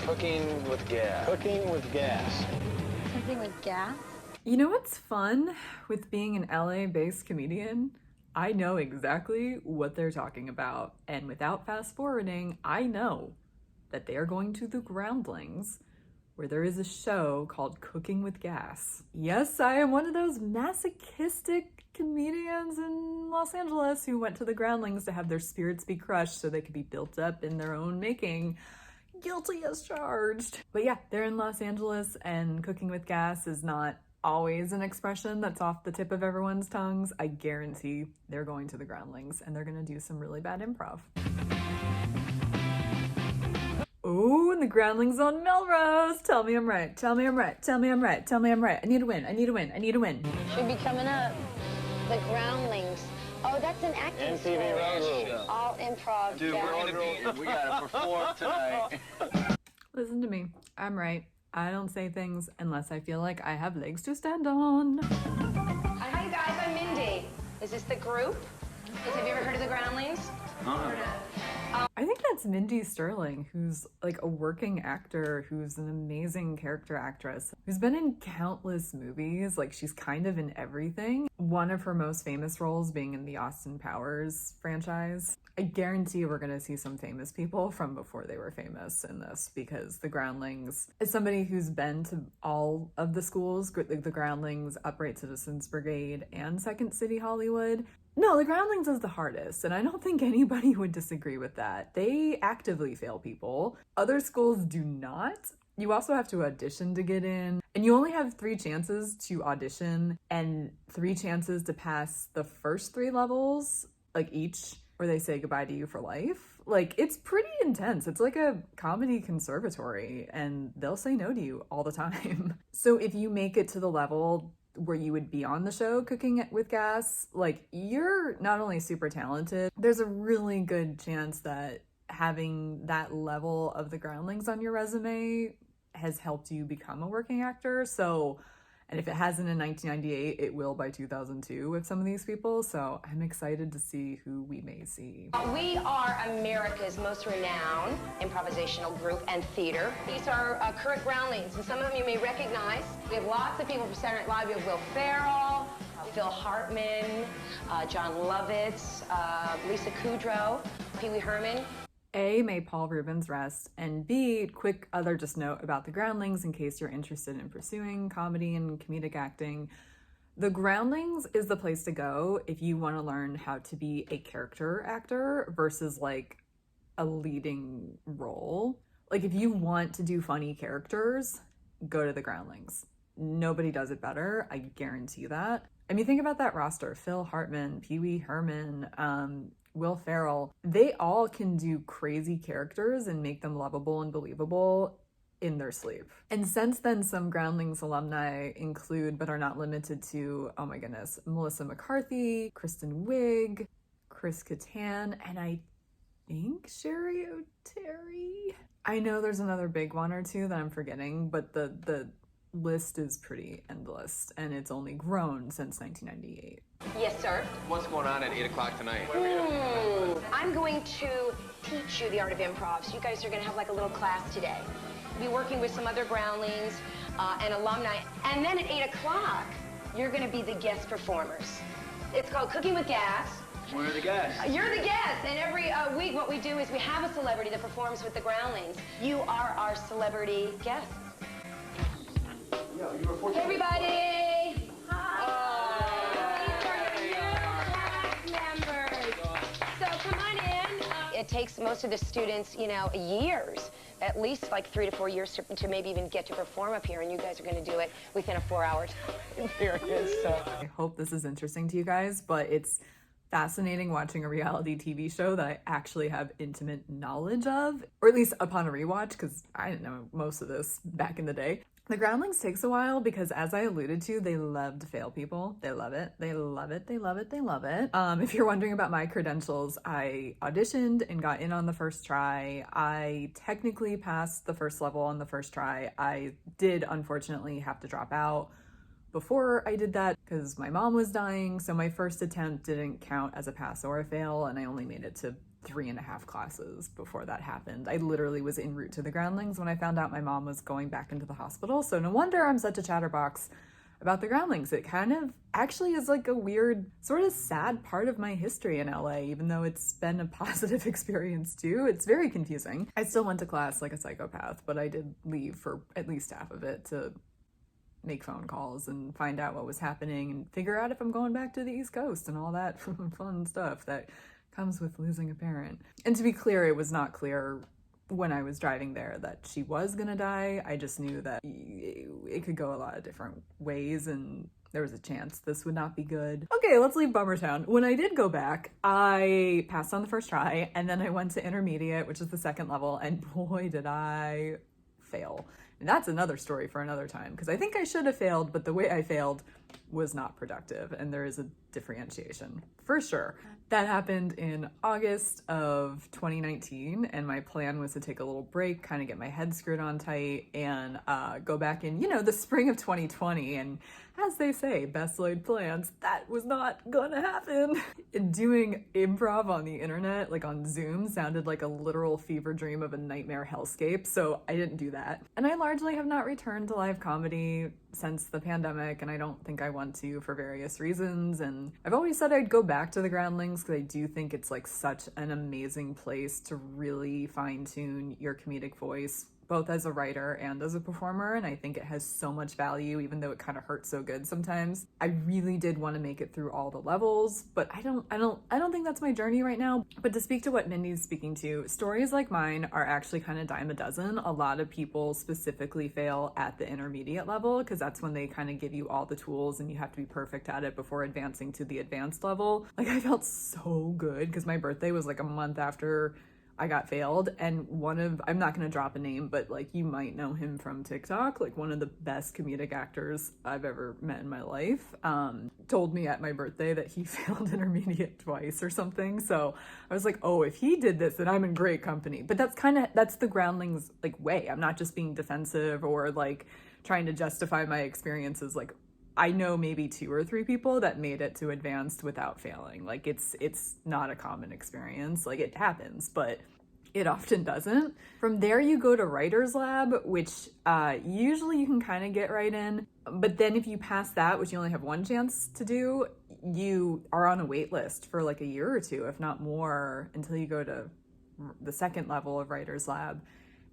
Cooking with gas. Cooking with gas. Something with gas? You know what's fun with being an LA-based comedian? I know exactly what they're talking about. And without fast forwarding, I know that they are going to the Groundlings, where there is a show called Cooking with Gas. Yes, I am one of those masochistic comedians in Los Angeles who went to the Groundlings to have their spirits be crushed so they could be built up in their own making. Guilty as charged. But yeah, they're in Los Angeles, and Cooking with Gas is not always an expression that's off the tip of everyone's tongues. I guarantee they're going to the Groundlings, and they're gonna do some really bad improv. Ooh, and the Groundlings on Melrose. Tell me I'm right. Tell me I'm right. Tell me I'm right. Tell me I'm right. I need a win. I need a win. I need a win. Should be coming up. The Groundlings. Oh, that's an acting MTV Road Rules. All improv. Dude, we gotta perform tonight. Listen to me. I'm right. I don't say things unless I feel like I have legs to stand on. Hi, you guys. I'm Mindy. Is this the group? Have you ever heard of the Groundlings? I think that's Mindy Sterling, who's like a working actor, who's an amazing character actress, who's been in countless movies. Like, she's kind of in everything. One of her most famous roles being in the Austin Powers franchise. I guarantee we're going to see some famous people from before they were famous in this, because the Groundlings, as somebody who's been to all of the schools, the Groundlings, Upright Citizens Brigade, and Second City Hollywood, no, the Groundlings is the hardest, and I don't think anybody would disagree with that. They actively fail people. Other schools do not. You also have to audition to get in, and you only have 3 chances to audition and 3 chances to pass the first 3 levels, like each, or they say goodbye to you for life. Like, it's pretty intense. It's like a comedy conservatory, and they'll say no to you all the time. So if you make it to the level where you would be on the show Cooking with Gas, like, you're not only super talented, there's a really good chance that having that level of the Groundlings on your resume has helped you become a working actor. So, and if it hasn't in 1998, it will by 2002 with some of these people. So I'm excited to see who we may see. We are America's most renowned improvisational group and theater. These are current Groundlings, and some of them you may recognize. We have lots of people from Saturday Night Live. We have Will Ferrell, Phil Hartman, John Lovitz, Lisa Kudrow, Pee Wee Herman. A, may Paul Rubens rest, and B, quick other just note about the Groundlings in case you're interested in pursuing comedy and comedic acting. The Groundlings is the place to go if you want to learn how to be a character actor versus like a leading role. Like if you want to do funny characters, go to the Groundlings. Nobody does it better, I guarantee that. I mean, think about that roster: Phil Hartman, Pee Wee Herman, Will Ferrell. They all can do crazy characters and make them lovable and believable in their sleep. And since then, some Groundlings alumni include, but are not limited to, oh my goodness, Melissa McCarthy, Kristen Wiig, Chris Kattan, and I think Sherry O'Terry. I know there's another big one or two that I'm forgetting, but the list is pretty endless, and it's only grown since 1998. Yes, sir. What's going on at 8 o'clock tonight? I'm going to teach you the art of improv. So you guys are going to have like a little class today. Be working with some other Groundlings and alumni. And then at 8 o'clock, you're going to be the guest performers. It's called Cooking with Gas. We're the guests. You're the guest. And every week what we do is we have a celebrity that performs with the Groundlings. You are our celebrity guests. Hey, everybody. So come on in. It takes most of the students, you know, years, at least like 3 to 4 years to maybe even get to perform up here, and you guys are going to do it within a 4-hour period. So I hope this is interesting to you guys, but it's fascinating watching a reality TV show that I actually have intimate knowledge of, or at least upon a rewatch, because I didn't know most of this back in the day. The Groundlings takes a while because, as I alluded to, they love to fail people. They love it. They love it. They love it. They love it. If you're wondering about my credentials, I auditioned and got in on the first try. I technically passed the first level on the first try. I did, unfortunately, have to drop out before I did that because my mom was dying. So my first attempt didn't count as a pass or a fail, and I only made it to 3.5 classes before that happened. I literally was en route to the Groundlings when I found out my mom was going back into the hospital. So no wonder I'm such a chatterbox about the Groundlings. It kind of actually is like a weird, sort of sad part of my history in LA, even though it's been a positive experience too. It's very confusing. I still went to class like a psychopath, but I did leave for at least half of it to make phone calls and find out what was happening and figure out if I'm going back to the East Coast and all that fun stuff that comes with losing a parent. And to be clear, it was not clear when I was driving there that she was gonna die. I just knew that it could go a lot of different ways and there was a chance this would not be good. Okay, let's leave Bummertown. When I did go back, I passed on the first try, and then I went to intermediate, which is the second level, and boy, did I fail. And that's another story for another time, because I think I should have failed, but the way I failed was not productive, and there is a differentiation for sure. That happened in August of 2019, and my plan was to take a little break, kind of get my head screwed on tight, and go back in, the spring of 2020, and as they say, best laid plans, that was not gonna happen. Doing improv on the internet, like on Zoom, sounded like a literal fever dream of a nightmare hellscape, so I didn't do that. And I largely have not returned to live comedy since the pandemic, and I don't think I want to for various reasons. And I've always said I'd go back to the Groundlings because I do think it's like such an amazing place to really fine-tune your comedic voice, both as a writer and as a performer, and I think it has so much value, even though it kind of hurts so good sometimes. I really did want to make it through all the levels, but I don't think that's my journey right now. But to speak to what Mindy's speaking to, stories like mine are actually kind of dime a dozen. A lot of people specifically fail at the intermediate level because that's when they kind of give you all the tools and you have to be perfect at it before advancing to the advanced level. Like, I felt so good because my birthday was like a month after I got failed, and I'm not going to drop a name, but like you might know him from TikTok, like one of the best comedic actors I've ever met in my life, told me at my birthday that he failed intermediate twice or something. So I was like, oh, if he did this, then I'm in great company. But that's the Groundlings like way. I'm not just being defensive or like trying to justify my experiences. Like, I know maybe 2 or 3 people that made it to advanced without failing. Like, it's not a common experience. Like, it happens, but it often doesn't. From there, you go to Writer's Lab, which usually you can kind of get right in. But then if you pass that, which you only have one chance to do, you are on a wait list for like a year or two, if not more, until you go to the second level of Writer's Lab.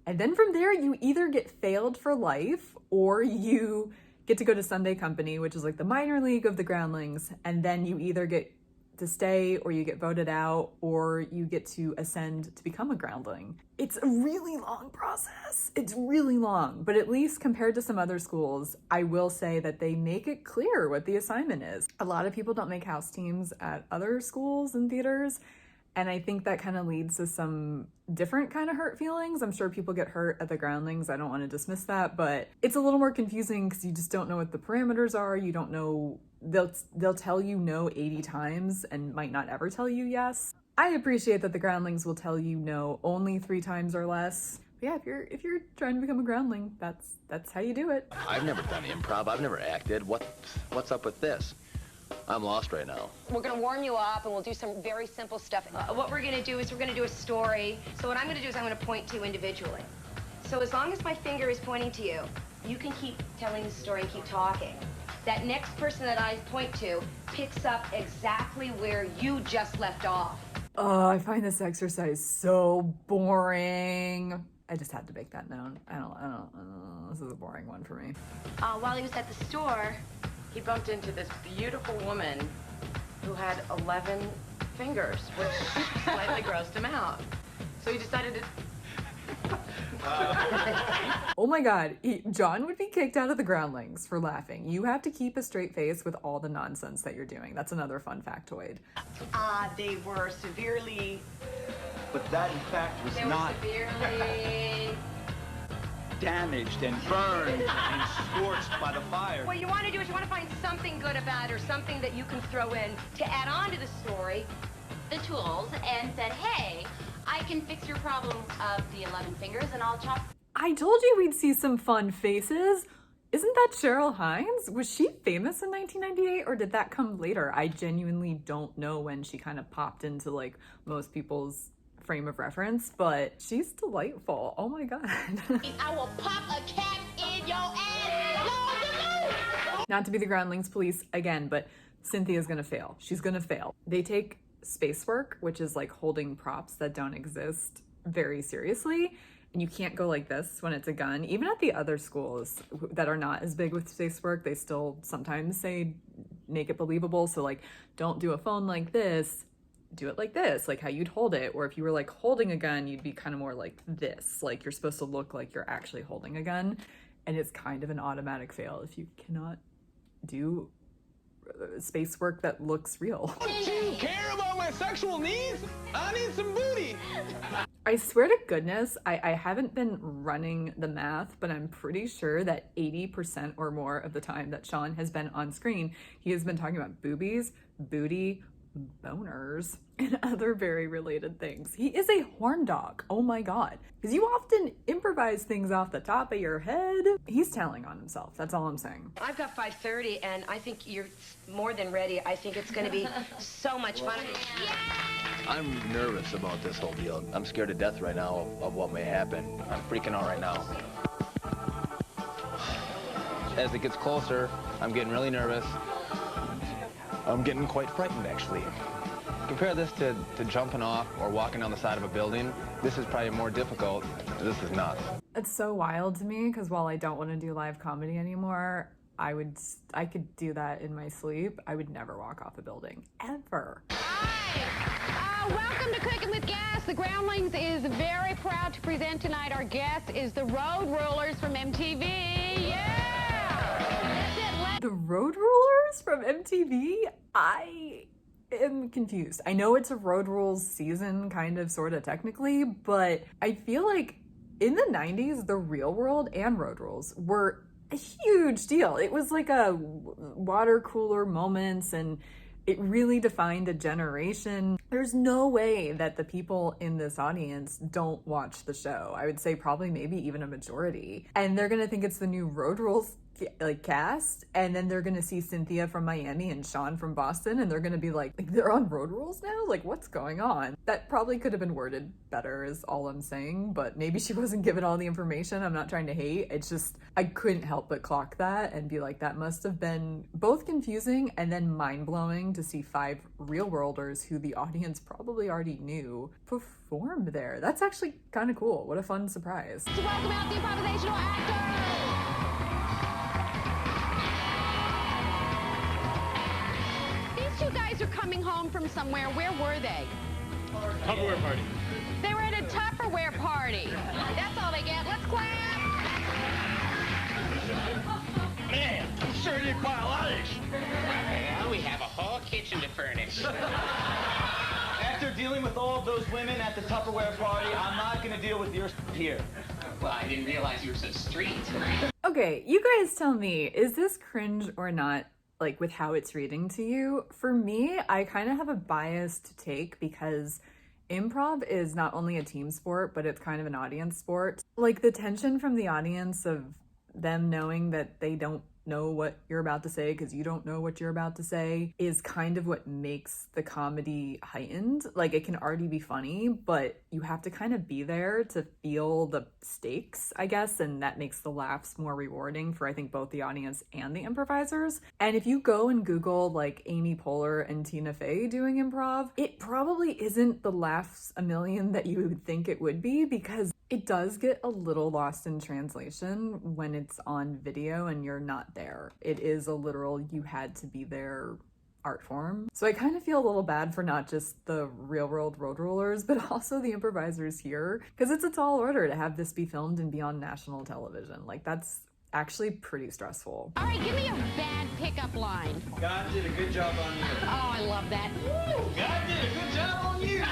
And then from there, you either get failed for life or you get to go to Sunday Company, which is like the minor league of the Groundlings. And then you either get to stay or you get voted out or you get to ascend to become a Groundling. It's a really long process. It's really long, but at least compared to some other schools, I will say that they make it clear what the assignment is. A lot of people don't make house teams at other schools and theaters, and I think that kind of leads to some different kind of hurt feelings. I'm sure people get hurt at the Groundlings. I don't want to dismiss that, but it's a little more confusing because you just don't know what the parameters are. You don't know. They'll tell you no 80 times and might not ever tell you yes. I appreciate that the Groundlings will tell you no only 3 times or less. But yeah, if you're trying to become a Groundling, that's how you do it. I've never done improv. I've never acted. What's up with this? I'm lost right now. We're gonna warm you up and we'll do some very simple stuff. What we're gonna do is we're gonna do a story. So what I'm gonna do is I'm gonna point to you individually. So as long as my finger is pointing to you, you can keep telling the story and keep talking. That next person that I point to picks up exactly where you just left off. Oh, I find this exercise so boring. I just had to make that known. I don't, this is a boring one for me. While he was at the store, he bumped into this beautiful woman who had 11 fingers, which slightly grossed him out. So he decided to... Oh my God, John would be kicked out of the Groundlings for laughing. You have to keep a straight face with all the nonsense that you're doing. That's another fun factoid. They were severely... But that, in fact, was not... severely... damaged and burned and scorched by the fire. What you want to do is you want to find something good about it or something that you can throw in to add on to the story. The tools and said, hey, I can fix your problem of the 11 fingers and I'll chop. I told you we'd see some fun faces. Isn't that Cheryl Hines? Was she famous in 1998 or did that come later? I genuinely don't know when she kind of popped into like most people's frame of reference, but she's delightful. Oh my God. I will pop a cat in your ass. Not to be the Groundlings police again, but Cynthia's gonna fail. She's gonna fail. They take space work, which is like holding props that don't exist, very seriously. And you can't go like this when it's a gun. Even at the other schools that are not as big with space work, they still sometimes say make it believable. So like, don't do a phone like this, do it like this, like how you'd hold it. Or if you were like holding a gun, you'd be kind of more like this, like you're supposed to look like you're actually holding a gun. And it's kind of an automatic fail if you cannot do space work that looks real. Don't you care about my sexual needs? I need some booty. I swear to goodness, I haven't been running the math, but I'm pretty sure that 80% or more of the time that Sean has been on screen, he has been talking about boobies, booty, boners, and other very related things. He is a horn dog. Oh my God. Because you often improvise things off the top of your head. He's telling on himself. That's all I'm saying. I've got 5:30 and I think you're more than ready. I think it's going to be so much fun. I'm nervous about this whole deal. I'm scared to death right now of what may happen. I'm freaking out right now. As it gets closer, I'm getting really nervous. I'm getting quite frightened, actually. Compare this to jumping off or walking down the side of a building. This is probably more difficult. This is nuts. It's so wild to me because while I don't want to do live comedy anymore, I could do that in my sleep. I would never walk off a building, ever. Welcome to Cooking with Gas. The Groundlings is very proud to present tonight. Our guest is the Road Rulers from MTV. Yeah! The Road Rulers from MTV? I am confused. I know it's a Road Rules season, kind of, sort of, technically, but I feel like in the 90s, The Real World and Road Rules were a huge deal. It was like a water cooler moments, and it really defined a generation. There's no way that the people in this audience don't watch the show. I would say probably maybe even a majority. And they're gonna think it's the new Road Rules like cast, and then they're gonna see Cynthia from Miami and Sean from Boston, and they're gonna be like they're on Road Rules now? Like, what's going on? That probably could have been worded better is all I'm saying, but maybe she wasn't given all the information. I'm not trying to hate. It's just, I couldn't help but clock that and be like, that must have been both confusing and then mind-blowing to see 5 real worlders who the audience probably already knew perform there. That's actually kind of cool. What a fun surprise. To welcome out the improvisational actors. These two guys are coming home from somewhere. Where were they? Tupperware party. They were at a Tupperware party. That's all they get. Let's clap. Man, I'm sure did quite a lot of this. Well, we have a whole kitchen to furnish. After dealing with all of those women at the Tupperware party, I'm not going to deal with your here. Well, I didn't realize you were so street. Okay, you guys tell me, is this cringe or not? Like, with how it's reading to you? For me, I kind of have a biased take because improv is not only a team sport, but it's kind of an audience sport. Like, the tension from the audience of them knowing that they don't know what you're about to say because you don't know what you're about to say is kind of what makes the comedy heightened. Like, it can already be funny, but you have to kind of be there to feel the stakes, I guess, and that makes the laughs more rewarding for, I think, both the audience and the improvisers. And if you go and Google like Amy Poehler and Tina Fey doing improv, it probably isn't the laughs a million that you would think it would be, because it does get a little lost in translation when it's on video and you're not there. It is a literal, you had to be there art form. So I kind of feel a little bad for not just the real world road rulers, but also the improvisers here, because it's a tall order to have this be filmed and be on national television. Like, that's actually pretty stressful. All right, give me a bad pickup line. God did a good job on you. Oh, I love that. Woo! God did a good job on you.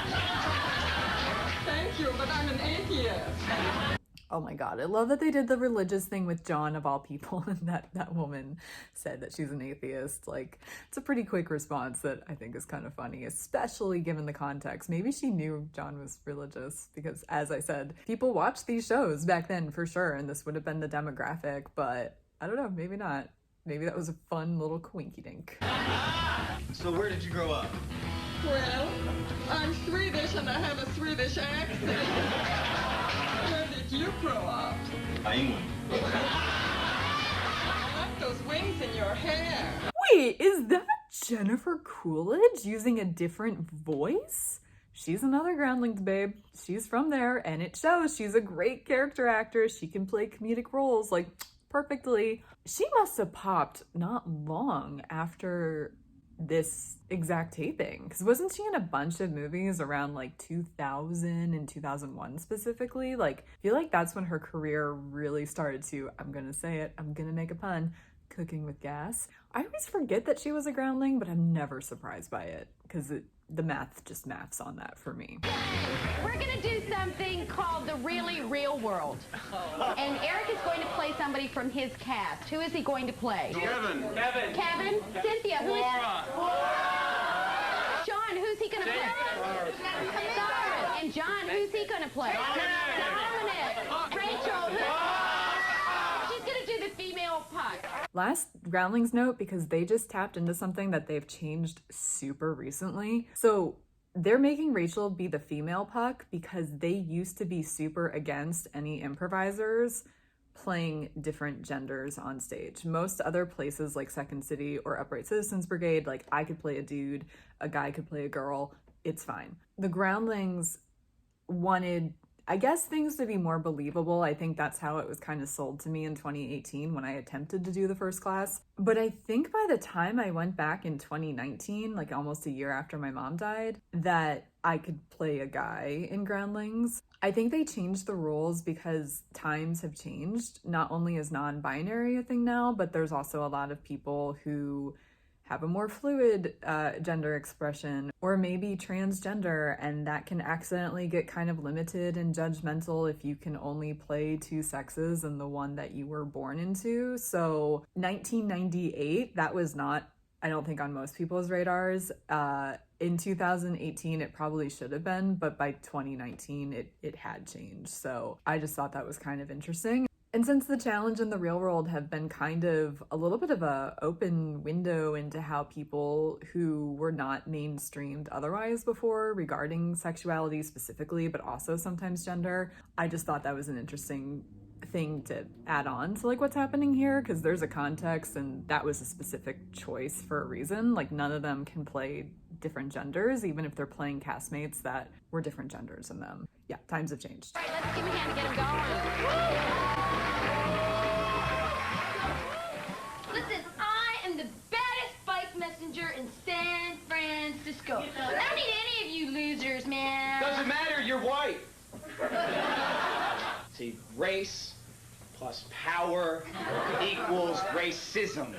Thank you, but I'm an atheist. Oh my god, I love that they did the religious thing with John of all people, and that woman said that she's an atheist. Like, it's a pretty quick response that I think is kind of funny, especially given the context. Maybe she knew John was religious because, as I said, people watched these shows back then for sure, and this would have been the demographic, but I don't know, maybe not. Maybe that was a fun little coinky dink. So where did you grow up? Well, I'm Swedish and I have a Swedish accent. Where did you grow up? England. I like those wings in your hair. Wait, is that Jennifer Coolidge using a different voice? She's another Groundlings babe. She's from there, and it shows. She's a great character actress. She can play comedic roles, like, perfectly. She must have popped not long after this exact taping, because wasn't she in a bunch of movies around like 2000 and 2001 specifically? Like, I feel like that's when her career really started to, I'm gonna say it, I'm gonna make a pun, cooking with gas. I always forget that she was a Groundling, but I'm never surprised by it because the math just maths on that for me. We're gonna do something called the Really Real World. And Eric is going to play somebody from his cast. Who is he going to play? Kevin. Kevin? Cynthia, who is... Sean, who's he gonna play? Sarah. And John, who's he gonna play? Dominic. Rachel, she's gonna do the female puck. Last Groundlings note, because they just tapped into something that they've changed super recently. So they're making Rachel be the female puck because they used to be super against any improvisers playing different genders on stage. Most other places like Second City or Upright Citizens Brigade, like, I could play a dude, a guy could play a girl, it's fine. The Groundlings wanted, I guess, things to be more believable. I think that's how it was kind of sold to me in 2018 when I attempted to do the first class. But I think by the time I went back in 2019, like almost a year after my mom died, that I could play a guy in Groundlings. I think they changed the rules because times have changed. Not only is non-binary a thing now, but there's also a lot of people who have a more fluid gender expression, or maybe transgender, and that can accidentally get kind of limited and judgmental if you can only play two sexes and the one that you were born into. So 1998, that was not, I don't think, on most people's radars. In 2018, it probably should have been, but by 2019, it had changed. So I just thought that was kind of interesting. And since the challenge and the real world have been kind of a little bit of a open window into how people who were not mainstreamed otherwise before regarding sexuality specifically, but also sometimes gender, I just thought that was an interesting thing to add on to like what's happening here, because there's a context and that was a specific choice for a reason. Like none of them can play different genders, even if they're playing castmates that were different genders in them. Yeah, times have changed. All right, let's give him a hand to get him going. Listen, I am the baddest bike messenger in San Francisco. I don't need any of you losers, man. Doesn't matter, you're white. See, race plus power equals racism.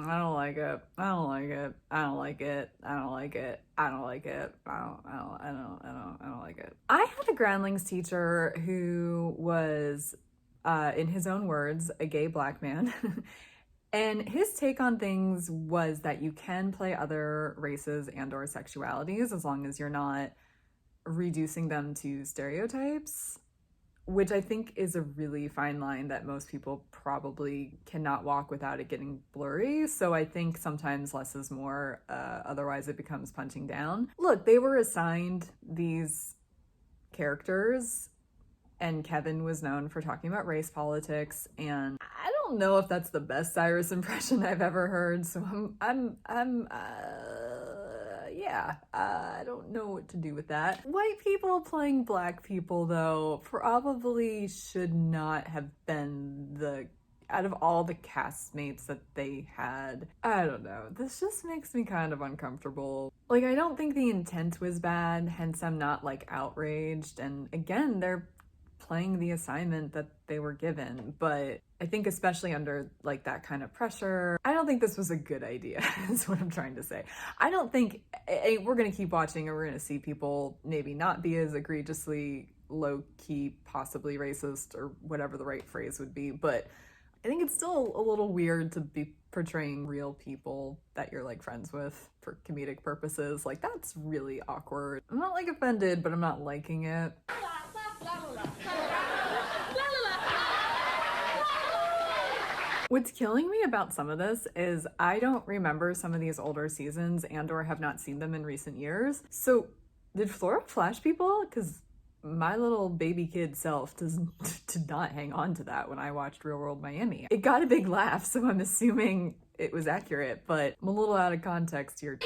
I don't like it. I don't like it. I don't like it. I don't like it. I don't like it. I don't like it. I had a Groundlings teacher who was, in his own words, a gay black man. And his take on things was that you can play other races and or sexualities as long as you're not reducing them to stereotypes, which I think is a really fine line that most people probably cannot walk without it getting blurry. So I think sometimes less is more, otherwise it becomes punching down. Look, they were assigned these characters and Kevin was known for talking about race politics, and I don't know if that's the best Cyrus impression I've ever heard, so I don't know what to do with that. White people playing black people, though, probably should not have been out of all the castmates that they had. I don't know. This just makes me kind of uncomfortable. Like, I don't think the intent was bad, hence I'm not, like, outraged. And again, they're playing the assignment that they were given, but I think especially under like that kind of pressure, I don't think this was a good idea is what I'm trying to say. I don't think we're going to keep watching and we're going to see people maybe not be as egregiously low-key, possibly racist or whatever the right phrase would be, but I think it's still a little weird to be portraying real people that you're like friends with for comedic purposes. Like that's really awkward. I'm not like offended, but I'm not liking it. What's killing me about some of this is I don't remember some of these older seasons and or have not seen them in recent years. So did Flora flash people? Because my little baby kid self did not hang on to that when I watched Real World Miami. It got a big laugh, so I'm assuming it was accurate, but I'm a little out of context here.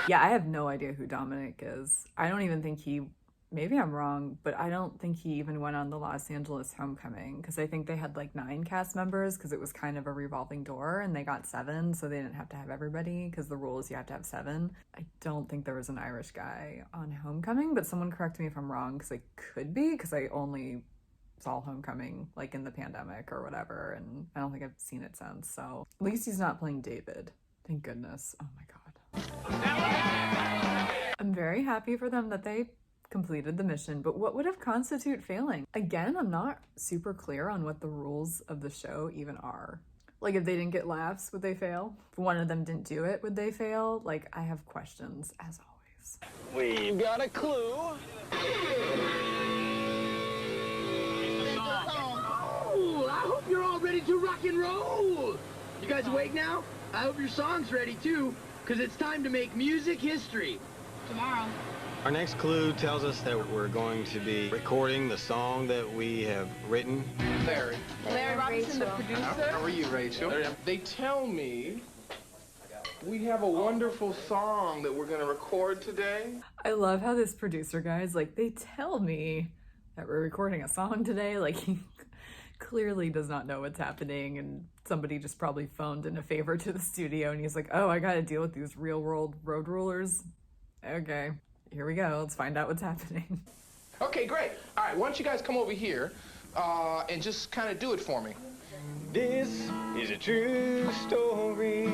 Yeah, I have no idea who Dominic is. I don't even think maybe I'm wrong, but I don't think he even went on the Los Angeles homecoming, because I think they had like 9 cast members because it was kind of a revolving door and they got 7, so they didn't have to have everybody because the rule is you have to have 7. I don't think there was an Irish guy on homecoming, but someone correct me if I'm wrong, because I could be, because I only saw homecoming like in the pandemic or whatever, and I don't think I've seen it since. So at least he's not playing David. Thank goodness. Oh my God. I'm very happy for them that they completed the mission, but what would have constitute failing? Again, I'm not super clear on what the rules of the show even are. Like, if they didn't get laughs, would they fail? If one of them didn't do it, would they fail? Like, I have questions, as always. We've got a clue. Oh, I hope you're all ready to rock and roll. You guys awake now? I hope your song's ready, too, because it's time to make music history. Tomorrow. Our next clue tells us that we're going to be recording the song that we have written. Larry. Larry Robinson, the Rachel. producer. How are you, Rachel? They tell me we have a wonderful song that we're going to record today. I love how this producer guy is like, they tell me that we're recording a song today. Like, he clearly does not know what's happening, and somebody just probably phoned in a favor to the studio, and he's like, oh, I gotta deal with these real world road rulers. Okay, here we go. Let's find out what's happening. Okay, great. All right, why don't you guys come over here and just kind of do it for me. This is a true story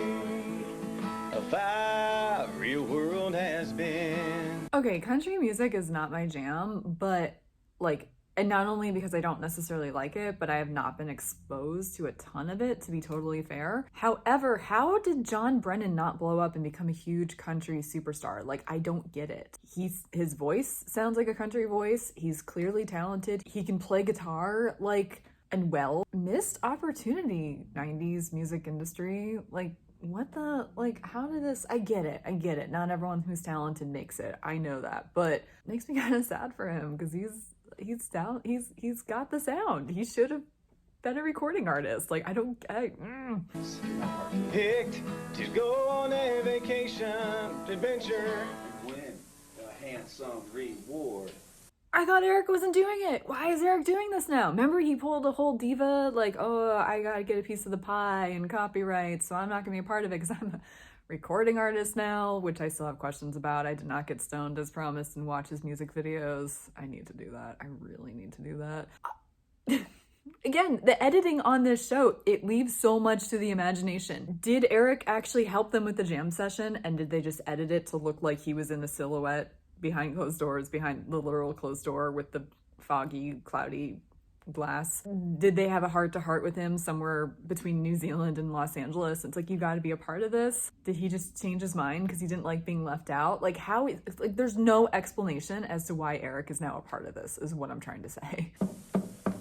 5, real world has been. Okay, country music is not my jam, but like, and not only because I don't necessarily like it, but I have not been exposed to a ton of it, to be totally fair. However, how did John Brennan not blow up and become a huge country superstar? Like, I don't get it. His voice sounds like a country voice. He's clearly talented. He can play guitar, like, and well. Missed opportunity, 90s music industry. Like, what the, like, how did this, I get it. Not everyone who's talented makes it. I know that, but it makes me kind of sad for him because he's got the sound. He should have been a recording artist. Like, Picked to go on a vacation adventure. Win a handsome reward. I thought Eric wasn't doing it. Why is Eric doing this now? Remember, he pulled a whole diva, like, oh, I gotta get a piece of the pie and copyright, so I'm not gonna be a part of it because I'm a recording artist now, which I still have questions about. I did not get stoned as promised and watch his music videos. I need to do that. I really need to do that. Again, the editing on this show, it leaves so much to the imagination. Did Eric actually help them with the jam session, and did they just edit it to look like he was in the silhouette behind closed doors, behind the literal closed door with the foggy, cloudy glass? Did they have a heart-to-heart with him somewhere between New Zealand and Los Angeles? It's like, you got to be a part of this. Did he just change his mind because he didn't like being left out? Like, like, there's no explanation as to why Eric is now a part of this, is what I'm trying to say.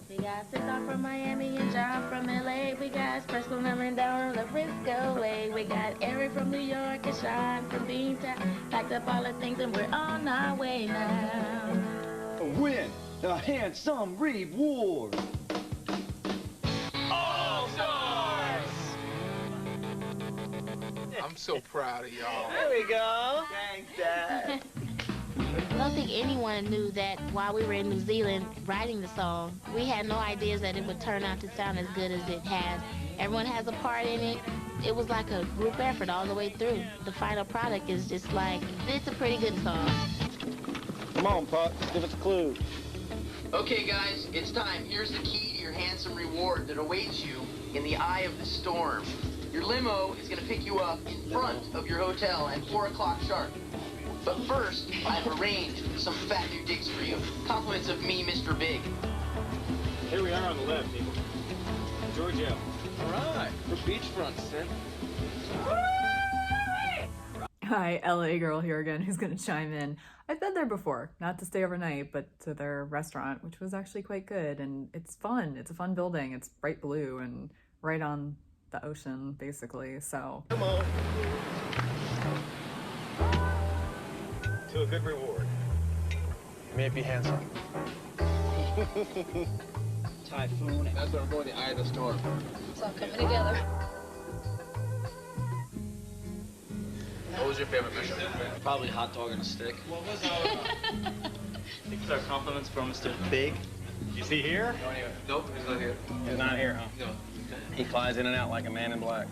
We got Cynthia from Miami and John from LA. We got Preston coming down the Frisco way. We got Eric from New York and Sean from Beantown. Packed up all the things and we're on our way now. Win a handsome reward. All-Stars! I'm so proud of y'all. There we go. Thanks, Dad. I don't think anyone knew that while we were in New Zealand writing the song, we had no ideas that it would turn out to sound as good as it has. Everyone has a part in it. It was like a group effort all the way through. The final product is just like, it's a pretty good song. Come on, Puck, give us a clue. Okay, guys, it's time. Here's the key to your handsome reward that awaits you in the eye of the storm. Your limo is going to pick you up in front of your hotel at 4 o'clock sharp. But first, I've arranged some fat new digs for you. Compliments of me, Mr. Big. Here we are on the left, people. Georgia. All right, we're beachfront, Sid. Hi, LA girl here again, who's gonna chime in. I've been there before, not to stay overnight, but to their restaurant, which was actually quite good, and it's fun. It's a fun building. It's bright blue and right on the ocean, basically, so. Come on. To a good reward. May it be handsome. Typhoon. That's where I'm going, the eye of the storm. It's all coming together. What was your favorite mission? Probably hot dog and a stick. What was our... These are compliments from Mr. Big. Is he here? Nope, he's not here. He's not here, huh? No. He flies in and out like a man in black.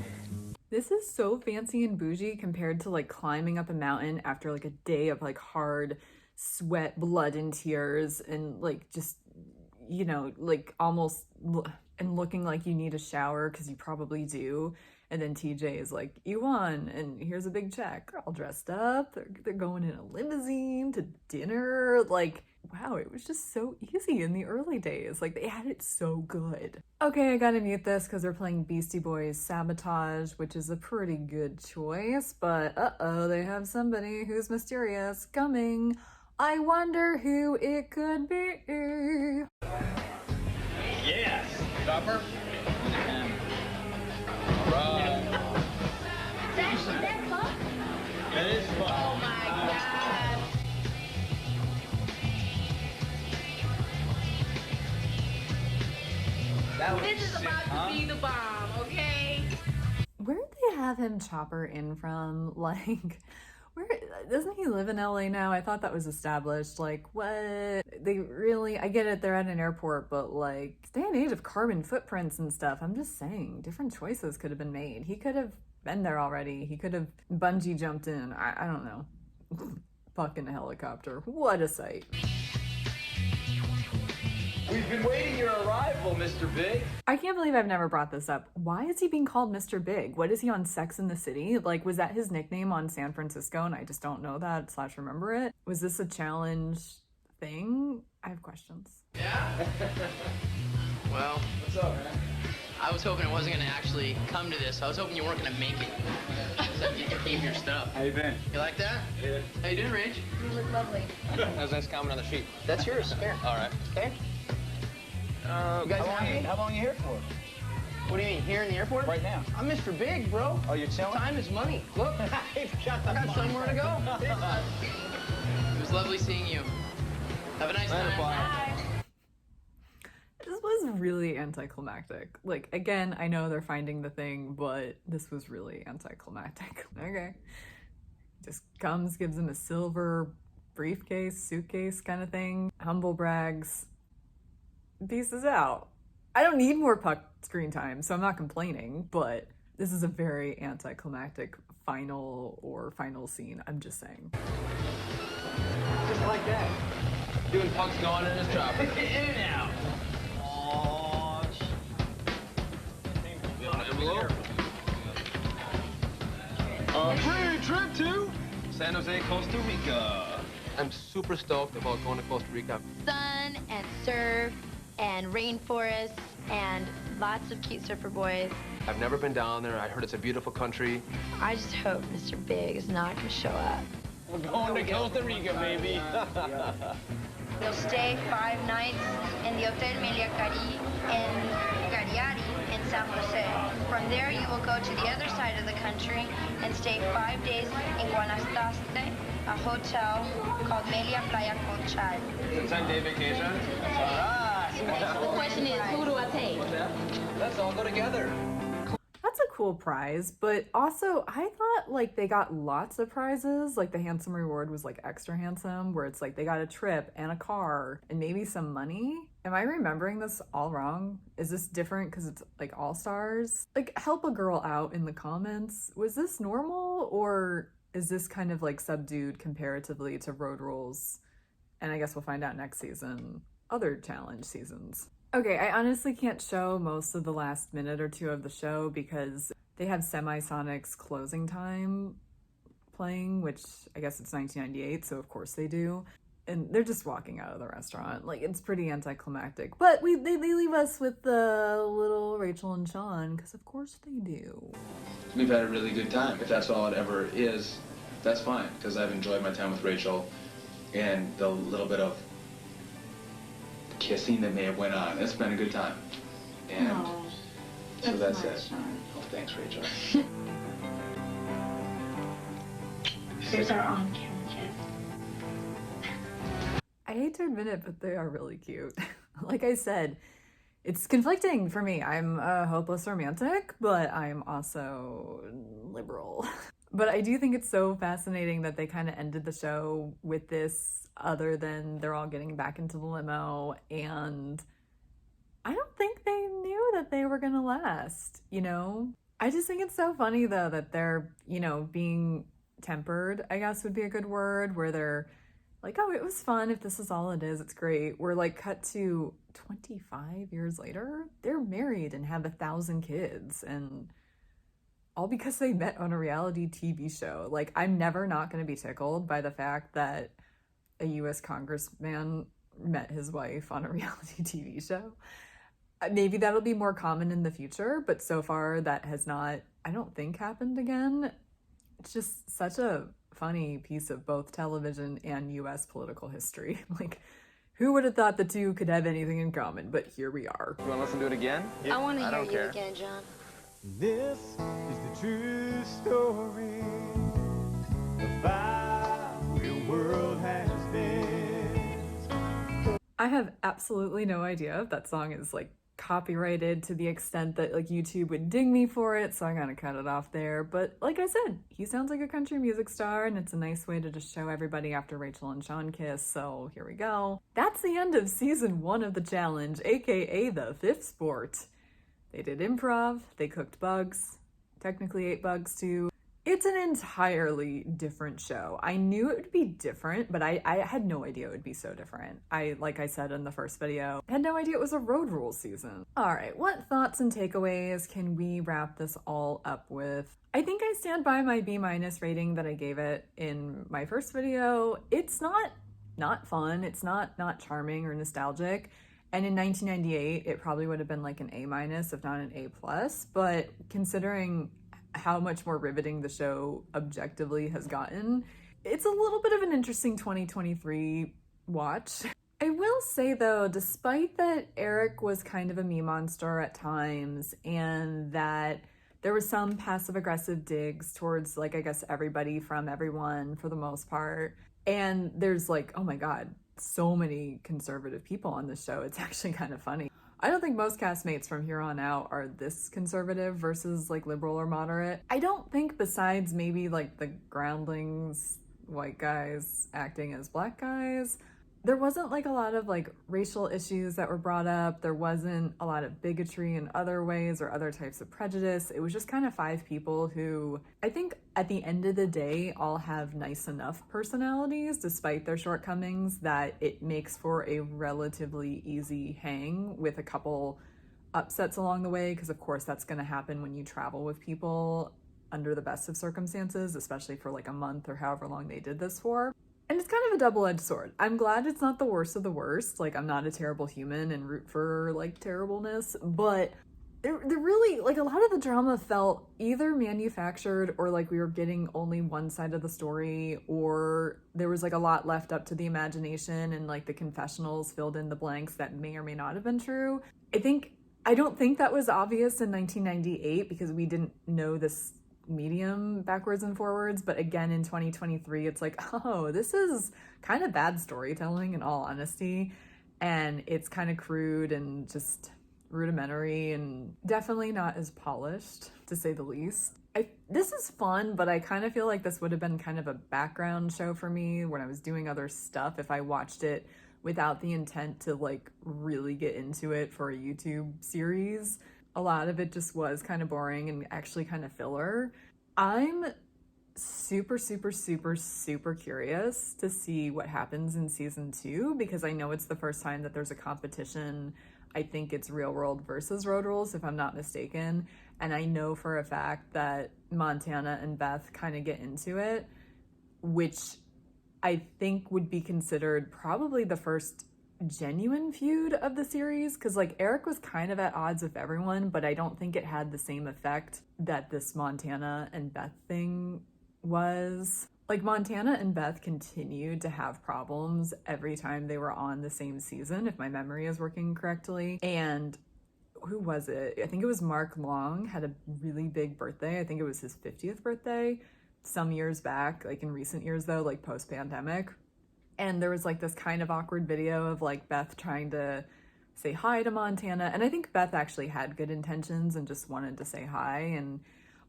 This is so fancy and bougie compared to like climbing up a mountain after like a day of like hard sweat, blood, and tears, and like just, you know, like almost and looking like you need a shower because you probably do. And then TJ is like, you won, and here's a big check. They're all dressed up. They're going in a limousine to dinner. Like, wow, it was just so easy in the early days. Like, they had it so good. Okay, I gotta mute this because they're playing Beastie Boys' Sabotage, which is a pretty good choice. But, uh-oh, they have somebody who's mysterious coming. I wonder who it could be. Yes! Stopper? That Puck? That is fun. Oh my God. This is about to be the bomb, okay? Where did they have him chopper in from? Like, where doesn't he live in LA now? I thought that was established. Like, what? They really, I get it, they're at an airport, but like, day and age of carbon footprints and stuff, I'm just saying, different choices could have been made. He could have been there already. He could have bungee jumped in. I don't know. Fucking helicopter. What a sight. We've been waiting your arrival, Mr. Big. I can't believe I've never brought this up. Why is he being called Mr. Big? What is he on Sex in the City? Like, was that his nickname on San Francisco and I just don't know that / remember it? Was this a challenge thing? I have questions. Yeah? Well, what's up, man? I was hoping it wasn't gonna actually come to this. I was hoping you weren't gonna make it. Except you can keep your stuff. How you been? You like that? Yeah. How you doing, Rach? You look lovely. How's nice comment on the sheet? That's yours. Here. All right. Okay. You guys happy? How long are you here for? What do you mean, here in the airport? Right now. I'm Mr. Big, bro. Oh, you're chilling? Time is money. Look, I got somewhere to go. It was lovely seeing you. Have a nice time. Bye. This was really anticlimactic. Like, again, I know they're finding the thing, but this was really anticlimactic. Okay. Just comes, gives him a silver briefcase, suitcase kind of thing. Humble brags. Pieces out. I don't need more puck screen time, so I'm not complaining, but this is a very anticlimactic final scene. I'm just saying. Just like that. Doing punks going in his chopper. In and out. Envelope. Free trip to San Jose, Costa Rica. I'm super stoked about going to Costa Rica. Sun and surf and rainforests and lots of cute surfer boys. I've never been down there. I heard it's a beautiful country. I just hope Mr. Big is not going to show up. We're going to Costa Rica, baby. You'll stay 5 nights in the Hotel Meliacari in Cagliari in San Jose. From there, you will go to the other side of the country and stay 5 days in Guanacaste, a hotel called Melia Playa Conchal. It's a 10-day vacation. All right. The question is, who do I take? Let's all go together. That's a cool prize, but also I thought like they got lots of prizes. Like the handsome reward was like extra handsome, where it's like they got a trip and a car and maybe some money. Am I remembering this all wrong? Is this different because it's like All-Stars? Like, help a girl out in the comments. Was this normal, or is this kind of like subdued comparatively to Road Rules? And I guess we'll find out next season, other challenge seasons. Okay, I honestly can't show most of the last minute or two of the show because they have Semisonic's closing time playing, which I guess it's 1998, so of course they do. And they're just walking out of the restaurant. Like, it's pretty anticlimactic. But they leave us with the little Rachel and Sean, because of course they do. We've had a really good time. If that's all it ever is, that's fine, because I've enjoyed my time with Rachel and the little bit of kissing that may have went on. It's been a good time. And so that's it. Oh, thanks, Rachel. Here's our on-camera kiss. I hate to admit it, but they are really cute. Like I said, it's conflicting for me. I'm a hopeless romantic, but I'm also liberal. But I do think it's so fascinating that they kind of ended the show with this, other than they're all getting back into the limo, and I don't think they knew that they were gonna last, you know? I just think it's so funny, though, that they're, you know, being tempered, I guess would be a good word, where they're like, oh, it was fun. If this is all it is, it's great. We're like cut to 25 years later. They're married and have 1,000 kids, and all because they met on a reality TV show. Like, I'm never not going to be tickled by the fact that a U.S. congressman met his wife on a reality TV show. Maybe that'll be more common in the future, but so far that has not, I don't think, happened again. It's just such a funny piece of both television and U.S. political history. Like, who would have thought the two could have anything in common? But here we are. You want to listen to it again? I want to hear you care. again, John. This is the true story of how the world has been. I have absolutely no idea if that song is like copyrighted to the extent that like YouTube would ding me for it, so I'm gonna cut it off there. But like I said, he sounds like a country music star, and it's a nice way to just show everybody after Rachel and Sean kiss, so here we go. That's the end of season 1 of the challenge, aka the 5th sport. They did improv, they cooked bugs, technically ate bugs too. It's an entirely different show. I knew it would be different, but I had no idea it would be so different. Like I said in the first video, had no idea it was a Road Rules season. All right, what thoughts and takeaways can we wrap this all up with? I think I stand by my B- rating that I gave it in my first video. It's not fun. It's not charming or nostalgic. And in 1998, it probably would have been like an A-, if not an A+. But considering how much more riveting the show objectively has gotten, it's a little bit of an interesting 2023 watch. I will say though, despite that Eric was kind of a me monster at times and that there was some passive aggressive digs towards like, I guess, everybody from everyone for the most part. And there's like, oh my God, so many conservative people on this show. It's actually kind of funny. I don't think most castmates from here on out are this conservative versus like liberal or moderate. I don't think, besides maybe like the Groundlings, white guys acting as black guys, there wasn't like a lot of like racial issues that were brought up. There wasn't a lot of bigotry in other ways or other types of prejudice. It was just kind of 5 people who I think at the end of the day all have nice enough personalities despite their shortcomings that it makes for a relatively easy hang with a couple upsets along the way, because of course that's going to happen when you travel with people under the best of circumstances, especially for like a month or however long they did this for. And it's kind of a double-edged sword. I'm glad it's not the worst of the worst. Like, I'm not a terrible human and root for, like, terribleness. But they're really, like, a lot of the drama felt either manufactured or like we were getting only one side of the story, or there was, like, a lot left up to the imagination and, like, the confessionals filled in the blanks that may or may not have been true. I don't think that was obvious in 1998 because we didn't know this medium backwards and forwards, but again in 2023 it's like, oh, this is kind of bad storytelling in all honesty, and it's kind of crude and just rudimentary and definitely not as polished, to say the least. This is fun, but I kind of feel like this would have been kind of a background show for me when I was doing other stuff if I watched it without the intent to like really get into it for a YouTube series. A lot of it just was kind of boring and actually kind of filler. I'm super curious to see what happens in season 2 because I know it's the first time that there's a competition. I think it's Real World versus Road Rules, if I'm not mistaken. And I know for a fact that Montana and Beth kind of get into it, which I think would be considered probably the first genuine feud of the series, because like Eric was kind of at odds with everyone, but I don't think it had the same effect that this Montana and Beth thing was. Like Montana and Beth continued to have problems every time they were on the same season, if my memory is working correctly. And who was it? I think it was Mark Long had a really big birthday. I think it was his 50th birthday some years back, like in recent years though, like post-pandemic. And there was like this kind of awkward video of like Beth trying to say hi to Montana. And I think Beth actually had good intentions and just wanted to say hi. And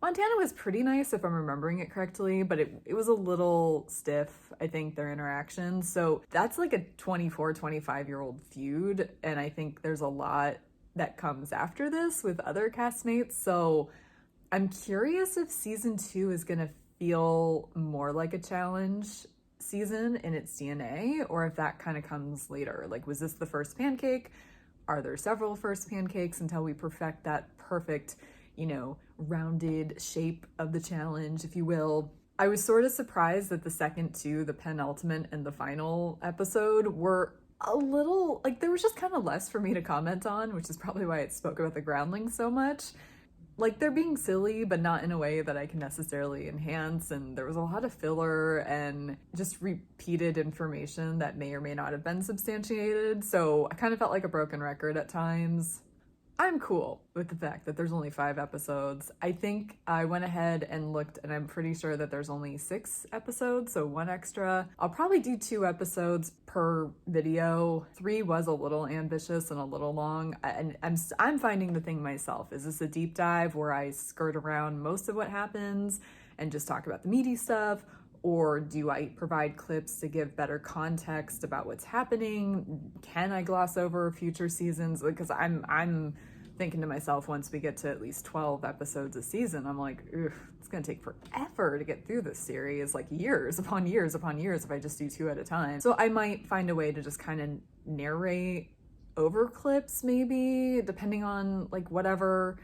Montana was pretty nice if I'm remembering it correctly, but it was a little stiff, I think, their interaction. So that's like a 24, 25-year-old feud. And I think there's a lot that comes after this with other castmates. So I'm curious if season 2 is going to feel more like a challenge season in its DNA, or if that kind of comes later. Like, was this the first pancake? Are there several first pancakes until we perfect that perfect, rounded shape of the challenge, if you will? I was sort of surprised that the second 2, the penultimate and the final episode, were a little, like, there was just kind of less for me to comment on, which is probably why I spoke about the Groundlings so much. Like, they're being silly, but not in a way that I can necessarily enhance, and there was a lot of filler and just repeated information that may or may not have been substantiated, so I kind of felt like a broken record at times. I'm cool with the fact that there's only 5 episodes. I think I went ahead and looked, and I'm pretty sure that there's only 6 episodes, so 1 extra. I'll probably do 2 episodes per video. 3 was a little ambitious and a little long, and I'm finding the thing myself. Is this a deep dive where I skirt around most of what happens and just talk about the meaty stuff? Or do I provide clips to give better context about what's happening? Can I gloss over future seasons? Because I'm thinking to myself, once we get to at least 12 episodes a season, I'm like, ugh, it's gonna take forever to get through this series, like years upon years upon years if I just do 2 at a time. So I might find a way to just kind of narrate over clips, maybe, depending on like whatever.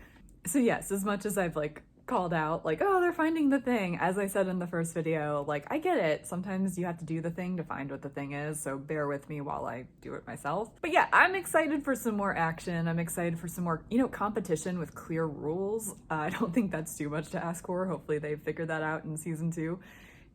So yes, as much as I've like called out like, oh, they're finding the thing, as I said in the first video, like, I get it. Sometimes you have to do the thing to find what the thing is, so bear with me while I do it myself. But yeah, I'm excited for some more action. I'm excited for some more, you know, competition with clear rules. I don't think that's too much to ask for. Hopefully they've figured that out in season 2.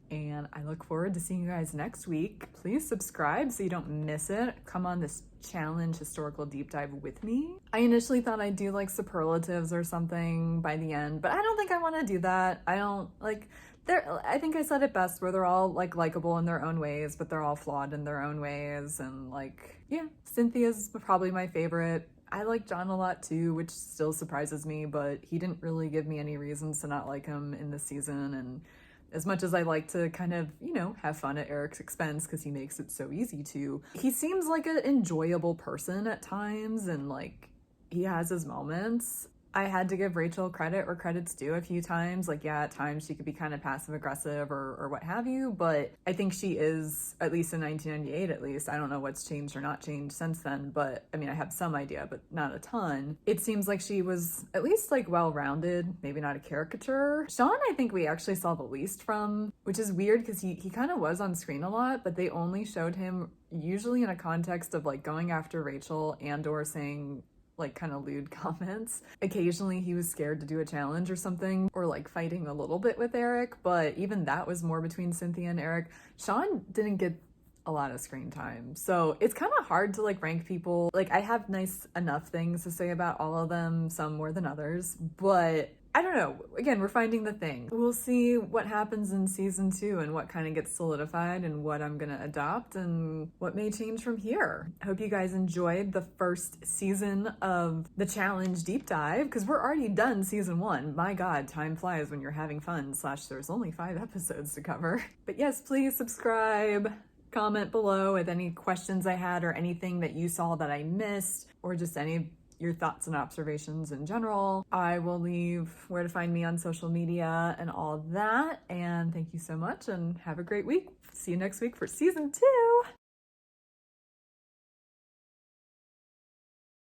And I look forward to seeing you guys next week. Please subscribe so you don't miss it. Come on this challenge historical deep dive with me. I initially thought I'd do like superlatives or something by the end, but I don't think I want to do that. I don't like, I think I said it best where they're all like likable in their own ways, but they're all flawed in their own ways. And like, yeah, Cynthia's probably my favorite. I like John a lot too, which still surprises me, but he didn't really give me any reasons to not like him in this season. And as much as I like to kind of, you know, have fun at Eric's expense because he makes it so easy to, he seems like an enjoyable person at times, and like he has his moments. I had to give Rachel credit where credit's due a few times. Like, yeah, at times she could be kind of passive aggressive or what have you, but I think she is, at least in 1998 at least, I don't know what's changed or not changed since then, but I mean, I have some idea, but not a ton. It seems like she was at least like well-rounded, maybe not a caricature. Sean, I think we actually saw the least from, which is weird because he kind of was on screen a lot, but they only showed him usually in a context of like going after Rachel and or saying like kind of lewd comments. Occasionally he was scared to do a challenge or something, or like fighting a little bit with Eric, but even that was more between Cynthia and Eric. Sean didn't get a lot of screen time, so it's kind of hard to like rank people. Like, I have nice enough things to say about all of them, some more than others, but I don't know. Again, we're finding the thing. We'll see what happens in season 2 and what kind of gets solidified and what I'm gonna adopt and what may change from here. I hope you guys enjoyed the first season of the challenge deep dive, because we're already done season 1. My God, time flies when you're having fun, / there's only 5 episodes to cover. But yes, please subscribe, comment below with any questions I had or anything that you saw that I missed, or just any of your thoughts and observations in general. I will leave where to find me on social media and all that. And thank you so much and have a great week. See you next week for season 2.